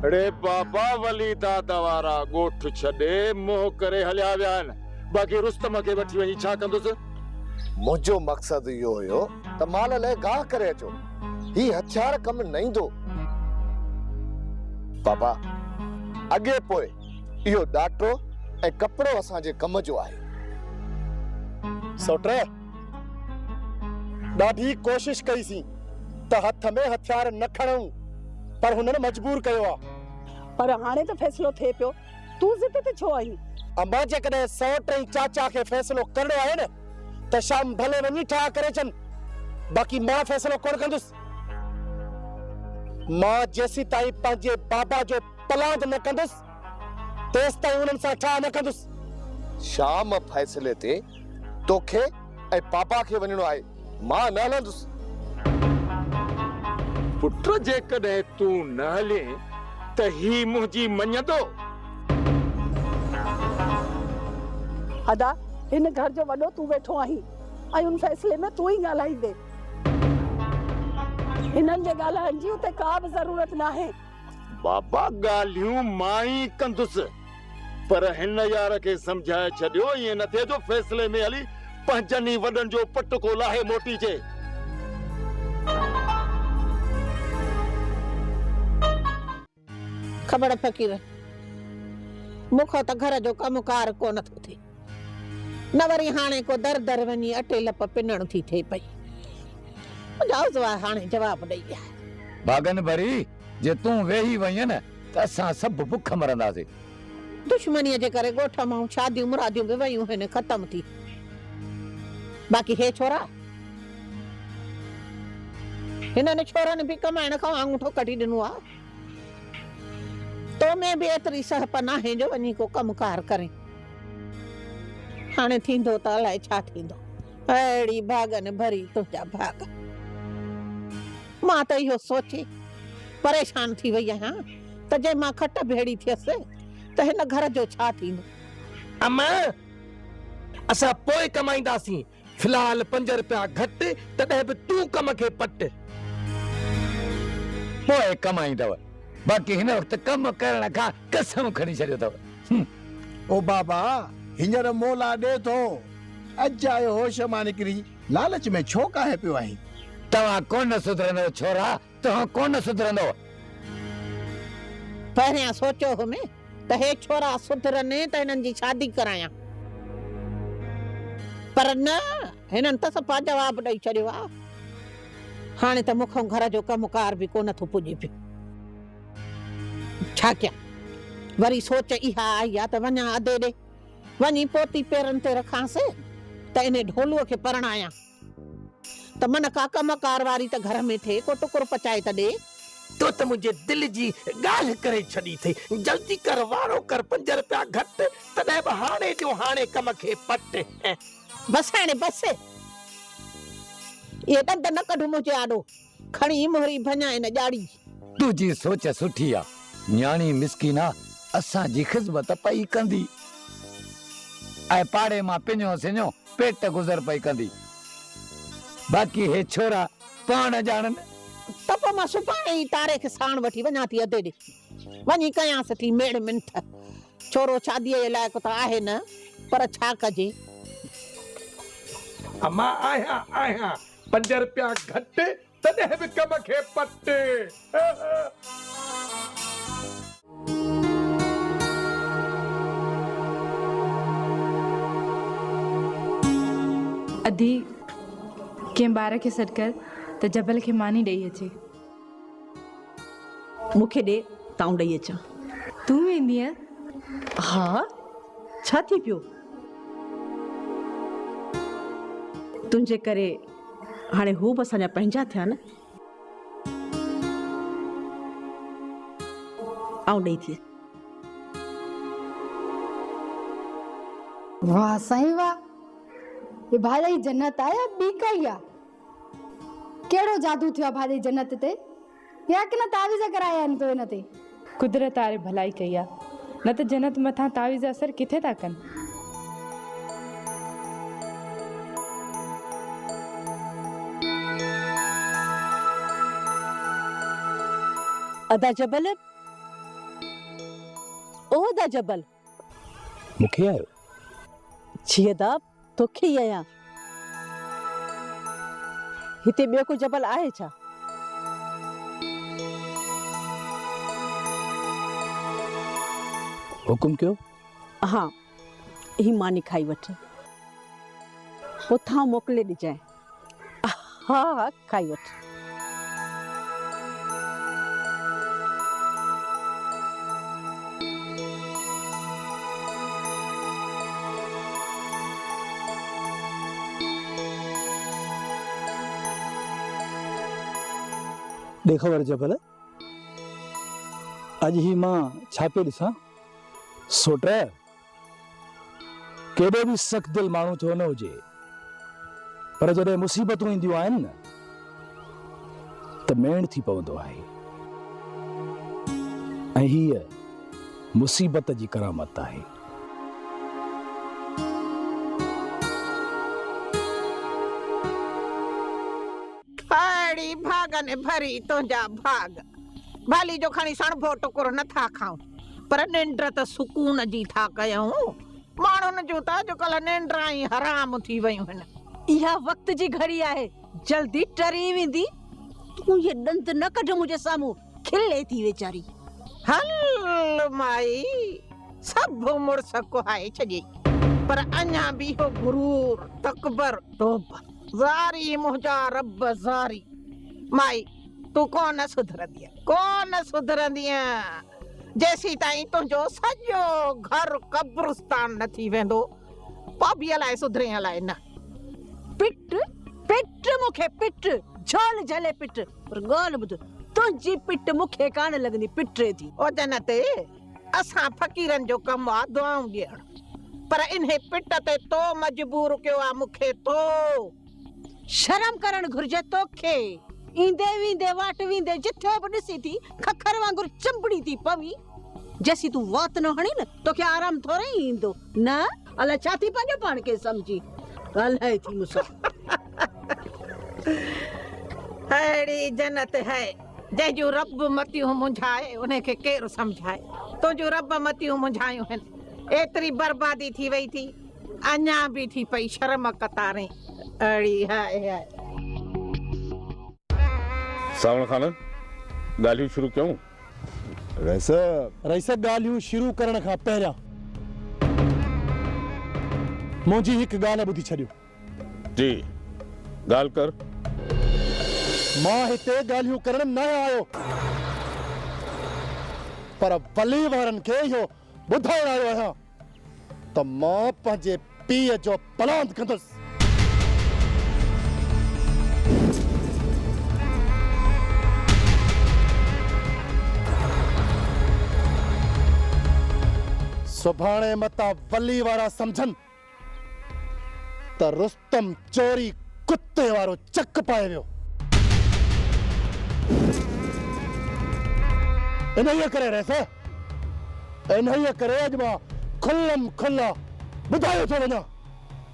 अरे बाबा वली दादा वारा ॻोठ छॾे मोह करे हलिया विया आहिनि, बाक़ी रुस्तम खे वठी वञी छा कंदुसि? मुंहिंजो मक़सदु इहो हुयो त माल लाइ गाह करे अचो, ही हथियार कम न ईंदो। पापा अॻे पोइ इहो ॾाटो ऐं कपिड़ो असांजे कम जो आहे। सोटे ॾाढी कोशिश कईसीं त हथ में हथियार न खणूं, पर हुननि मजबूर कयो आहे। पर हाणे त फ़ैसिलो थिए पियो, तूं ज़िद ते छो आई? अम्मा जेकॾहिं सौट ऐं चाचा खे फ़ैसिलो करणो आहे न त शाम भले वञी ठाह करे अचनि, बाक़ी मां फ़ैसिलो कोन कंदुसि। मां जेसीं ताईं पंहिंजे बाबा जो पलांद न कंदुसि तेसि ताईं उन्हनि सां ठाह न कंदुसि। शाम फ़ैसिले ते तोखे ऐं पापा खे वञणो आहे, मां न हलंदुसि। पुट जेकॾहिं तूं न हले त ही मुंहिंजी मञंदो? अदा हिन घर जो वॾो तूं वेठो आहीं ऐं उन फ़ैसिले में तूं ई ॻाल्हाईंदे। हिननि जे ॻाल्हाइण जी उते का बि ज़रूरत न आहे। बाबा ॻाल्हियूं मां ई कंदुसि, पर हिन यार खे सम्झाए छॾियो ईअं न थिए जो फ़ैसिले में हली पंजनि ई वॾनि जो पटको लाहे मोटी जे। ख़बर फ़कीर, मूंखां त घर जो कमुकार कोन थो थिए, न वरी हाणे को दर दर वञी अटे लप पिनण थी थिए पई। हाणे जवाब ॾेई आहे। भागन भरी जे तूं वेही वई न त असां सभु बुख मरंदासीं। दुश्मनीअ जे करे ॻोठ मां शादियूं मुरादियूं बि वयूं आहिनि, ख़तम थी। बाक़ी हे छोरा, हिननि छोरनि बि कमाइण खां आङूठो कढी ॾिनो आहे। तो में बि एतिरी सहप नाहे जो वञी को कमकार करे। हाणे थींदो त अलाए छा थींदो। अहिड़ी भागन भरी तुंहिंजा भाग। मां त इहो सोची परेशान थी वई आहियां त जे मां खट भेड़ी थियसि त हिन घर जो छा थींदो। अम्मा असां पोइ कमाईंदासीं, फिलहाल 5 रुपया घटि, तॾहिं बि तूं कम खे पट। पोइ कमाईंदव, बाक़ी हिन वक़्तु कम करण खां कसम खणी छॾियो अथव। ओ बाबा हींअर मोला ॾे थो, अॼु आयो होश मां निकिरी लालच में छो काहे पियो आहीं? तव्हां कोन सुधरंदव छोरा, तव्हां कोन सुधरंदव। पहिरियां सोचियो हुमे त हे छोरा सुधरनि त हिननि जी शादी करायां, पर न, हिननि त सफ़ा जवाब ॾेई छॾियो आहे। हाणे त मूंखां घर जो कमुकार बि कोन थो पुॼे पियो। छा कयां? वरी सोच इहा आई आहे त वञा अधे ॾे, वञी पोती पेरनि ते रखांसि त इन ढोलूअ खे परणायां, त मन का कमकार वारी त घर में थिए, को टुकुर पचाए त ॾे। तो त मुंहिंजे दिल जी ॻाल्हि करे छॾी थी। जल्दी कर, वारो कर, 5 रुपया घटि, तॾहिं बि हाणे जो हाणे कम खे पट। बस हाणे बस, ये ॾंद न कढ मुंहिंजे आॾो, खणी मोहरी भञा इन ॼाड़ी। तुंहिंजी सोच सुठी आहे, न्याणी मिसकीना असांजी ख़िदमत पई कंदी ऐं पाड़े मां पिञो सिञो पेट गुज़र पई कंदी। बाक़ी हे छोरा पाण ॼाणनि। त पोइ मां सुभाणे ई तारे खे साण वठी वञा थी अधे ॾे, वञी कयांसि थी मेड़ मिंथ। छोरो शादीअ जे लाइक़ु त आहे न, पर छा कजे। अम्मा आहियां 5 रुपया घटि, तॾहिं बि कम खे पट। अधी कंहिं ॿार खे सॾु कर त जबल खे मानी ॾेई अचे। मूंखे ॾे, ताऊं ॾेई अचां। तूं वेंदीअ? हा, छा थी पियो? तुंहिंजे करे हाणे हू बि असांजा पंहिंजा थिया न। आऊं ॾेई थी। वाह साईं वाह, ये भाई जन्नत आया बी कई आ। केड़ो जादू थियो भाई जन्नत ते? या कि न तावीज़ कराया आहिनि तो इन ते? कुदरत वारे भलाई कई आहे, न त जन्नत मथां तावीज़ असर किथे था कनि। अदा जबल ओ अदा जबल मूंखे आयो जी अदा तोखे ही आया हिते ॿियो कोई जबल आहे छा? हुकुम कयो। हाँ ही मानी खाई वठ उथां मोकिले ॾिजांइ। हाँ हाँ खाई वठ। देखो वर जबल अज ही मां छापे ॾिसां। सोट केॾो बि सख़्त दिल माण्हू छो न हुजे पर जॾहिं मुसीबतूं ईंदियूं आहिनि न त मेण थी पवंदो आहे ऐं हीअ मुसीबत जी करामत आहे। फाड़ी भागन भरी तुंहिंजा भाग भाली जो खणी सणभो टुकुर नथा खाऊं पर निंड त सुकून जी था कयूं। माण्हुनि जूं त अॼुकल्ह निंड्रा ई हराम थी वयूं आहिनि। इहा वक्त जी घड़ी आहे जल्दी टरी वेंदी। तू ये दंत न कढ मुझे सामू खिले थी वेचारी। हल माई सब मुड़स कुहाए छॾी पर अञा बि हो गुरूर तकबर तोबा ज़ारी मुंहिंजा रब ज़ारी। माई तू कोन सुधरंदी जेसी ताईं तुंहिंजो सॼो घर कब्रिस्तान न थी वेंदो पाबीअ लाइ सुधरे लाइ न। पिट पिट मूंखे पिट झोल झले पिट पर ॻाल्हि ॿुध तुंहिंजी पिट मूंखे कान लॻंदी पिटे थी। ओ जन्नत असां फ़क़ीरनि जो कमु आहे दुआऊं ॾियणु पर इन्हे पिट ते तो मजबूर कयो आहे मूंखे तो। शर्म करणु घुर्जे तोखे। ईंदे वींदे वाट वींदे जिथे बि ॾिसी थी खखर वांगुरु चंबड़ी थी पवी। जेसी तू वात न हणी न तोखे आराम थोरे ई ईंदो न। अलाए छा थी पंहिंजो पाण खे सम्झी ॻाल्हाए थी मूंसां। अहिड़ी जन्नत है जंहिंजूं रब मतियूं मुंझाए उनखे केरु सम्झाए। तुंहिंजूं रब मतियूं मुंझायूं आहिनि एतिरी बर्बादी थी वई थी अञा बि थी पई शर्म कतारे। अड़ी हाय हाय सावण खान ॻाल्हियूं शुरू कयूं। रईस ॻाल्हियूं शुरू करण खां पहिरियां मुंहिंजी हिकु ॻाल्हि ॿुधी छॾियो। जी ॻाल्हि कर। मां हिते ॻाल्हियूं करण न आयो पर वली वारनि खे इहो ॿुधाइण आयो आहियां त मां पंहिंजे पीउ जो पलांद कंदुसि। सुभाणे मता वली वारा समझन त रुस्तम चोरी कुत्ते वारो चक पाए वियो। इन्हीअ करे रहिसा इन्हीअ करे अॼु मां खुल्लम खुल्ला ॿुधायो थो वञा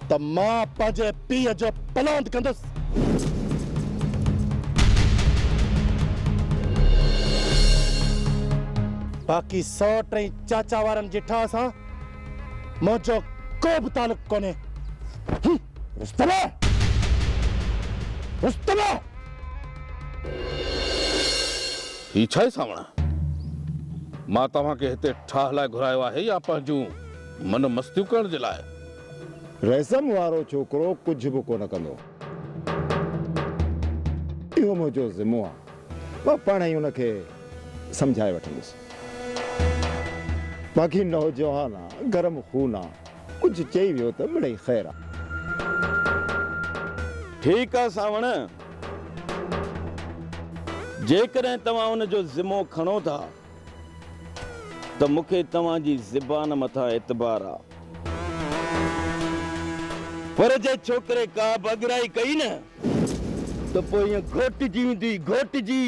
त मां पंहिंजे पीउ जो पलांद कंदुसि। बाक़ी 103 चाचा वारनि जिठा सां मुंहिंजो को बि तालुक कोन्हे। रुस्तम ही छा आहे सावण? मां तव्हांखे हिते ठाह लाइ घुरायो आहे या पंहिंजूं मन मस्तियूं करण जे लाइ? रैसम वारो छोकिरो कुझु बि कोन कंदो। इहो मुंहिंजो ज़िम्मो आहे। मां पाण ई उनखे सम्झाए वठंदुसि। बाक़ी नौजवान आहे गरम खून आहे कुझु चई वियो त मिड़ई ख़ैर आहे। ठीकु आहे सावण जेकॾहिं तव्हां उनजो ज़िम्मो खणो था त मूंखे तव्हांजी ज़बान मथां एतबार आहे पर जे छोकिरे का बगराई कई न त पोइ ईअं घोटिजी वेंदी घोटिजी।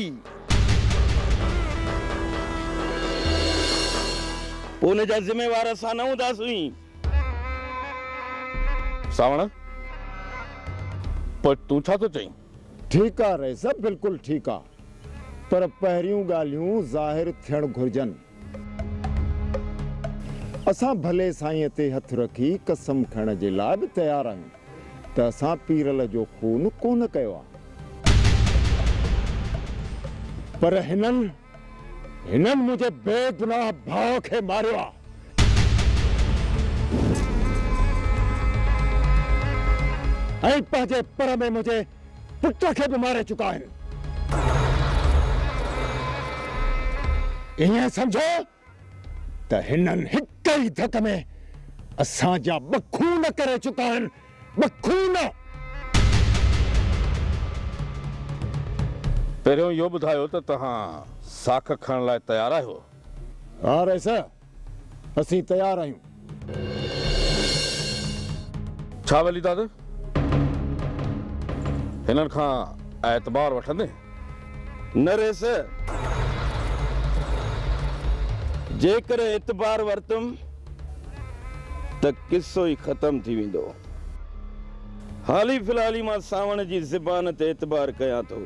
पोइ उनजा ज़िम्मेवार असां न हूंदासीं। सावण पर तूं छा थो चईं? ठीकु आहे रईस बिल्कुलु ठीकु आहे पर पहिरियूं ॻाल्हियूं ज़ाहिर थियण घुर्जनि। असां भले साईं ते हथ रखी कसम खणण जे लाइ बि तयार आहियूं त असां पीरल जो खून कोन कयो आहे, पर हिननि मुंहिंजे बेगुनाह भाउ खे मारियो आहे। ऐं पंहिंजे पर में मुंहिंजे पुट खे बि मारे चुका आहिनि। ईअं सम्झो त हिननि हिक ई धक में असांजा 2 खून करे चुका आहिनि, 2 खून। पहिरियों इहो ॿुधायो त तव्हां साख खणण लाइ तयारु आहियो? हा रईस, असीं तयारु आहियूं। छा वली दादा, हिननि खां एतबार वठंदे? न रेस, जेकर एतबार वरतुम त किस्सो ई ख़त्म थी वेंदो। हाली फिलहाल मां सावण जी ज़बान ते एतबार कयां थो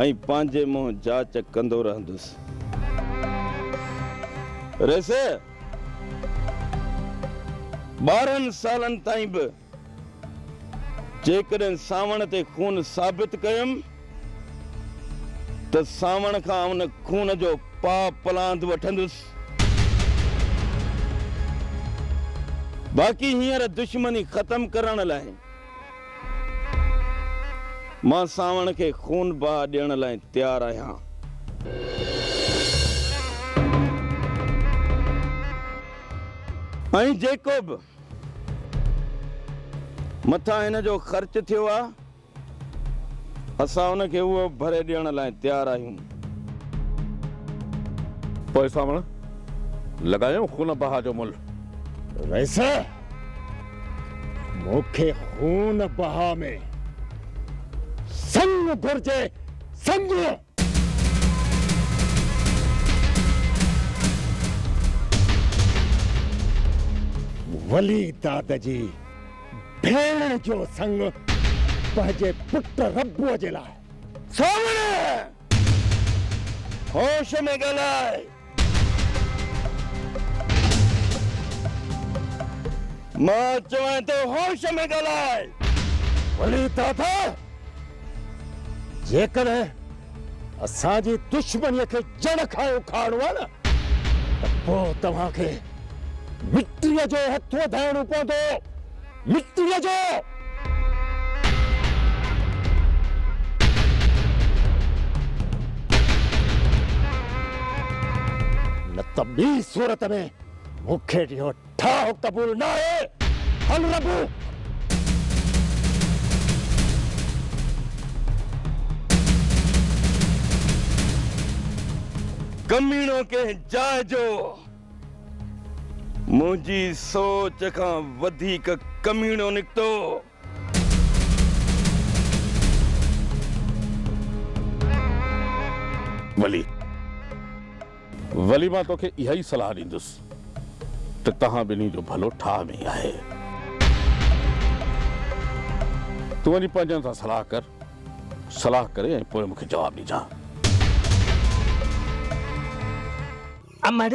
ऐं पंहिंजे मुंहुं जांच कंदो रहंदुसि। रेस, 12 सालनि ताईं बि जेकॾहिं सावण ते खून साबित कयुमि त सावण खां उन खून जो पाप पलांद वठंदुसि। बाक़ी हींअर दुश्मनी ख़त्म करण लाइ मां सावण खे खून बहा ॾियण लाइ तयारु आहियां। ऐं जेको बि मथां हिन जो ख़र्च थियो आहे, असां हुनखे उहो भरे ॾियण लाइ तयारु आहियूं। पोइ सावण लॻायूं खून बहा जो मुल? रईस, मूंखे खून बहा में संग घुर्जे, संग। वली दाद जी भेण जो संग पंहिंजे पुट रब्बूअ जे लाइ। सावण, होश में ॻाल्हाए। मां चवां थो होश में ॻाल्हाए। वली दादा, जेकॾहिं असांजी दुश्मनीअ खे जड़ खां उखाड़ो आहे न, त पोइ तव्हांखे मिट्टीअ जो हथ वधाइणो पवंदो, मिट्टीअ जो। न त ॿी सूरत में मूंखे इहो ठाह क़बूल न आहे। हल रबू। कमीणो के जाइ जो मुंहिंजी सोच खां वधीक कमीणो निकितो। वली मां तोखे इहा ई सलाह ॾींदुसि त तव्हां ॿिन्ही जो भलो ठाह में ई आहे। तूं वञी पंहिंजनि सां सलाह करे ऐं पोइ मूंखे जवाबु ॾिजां। अमर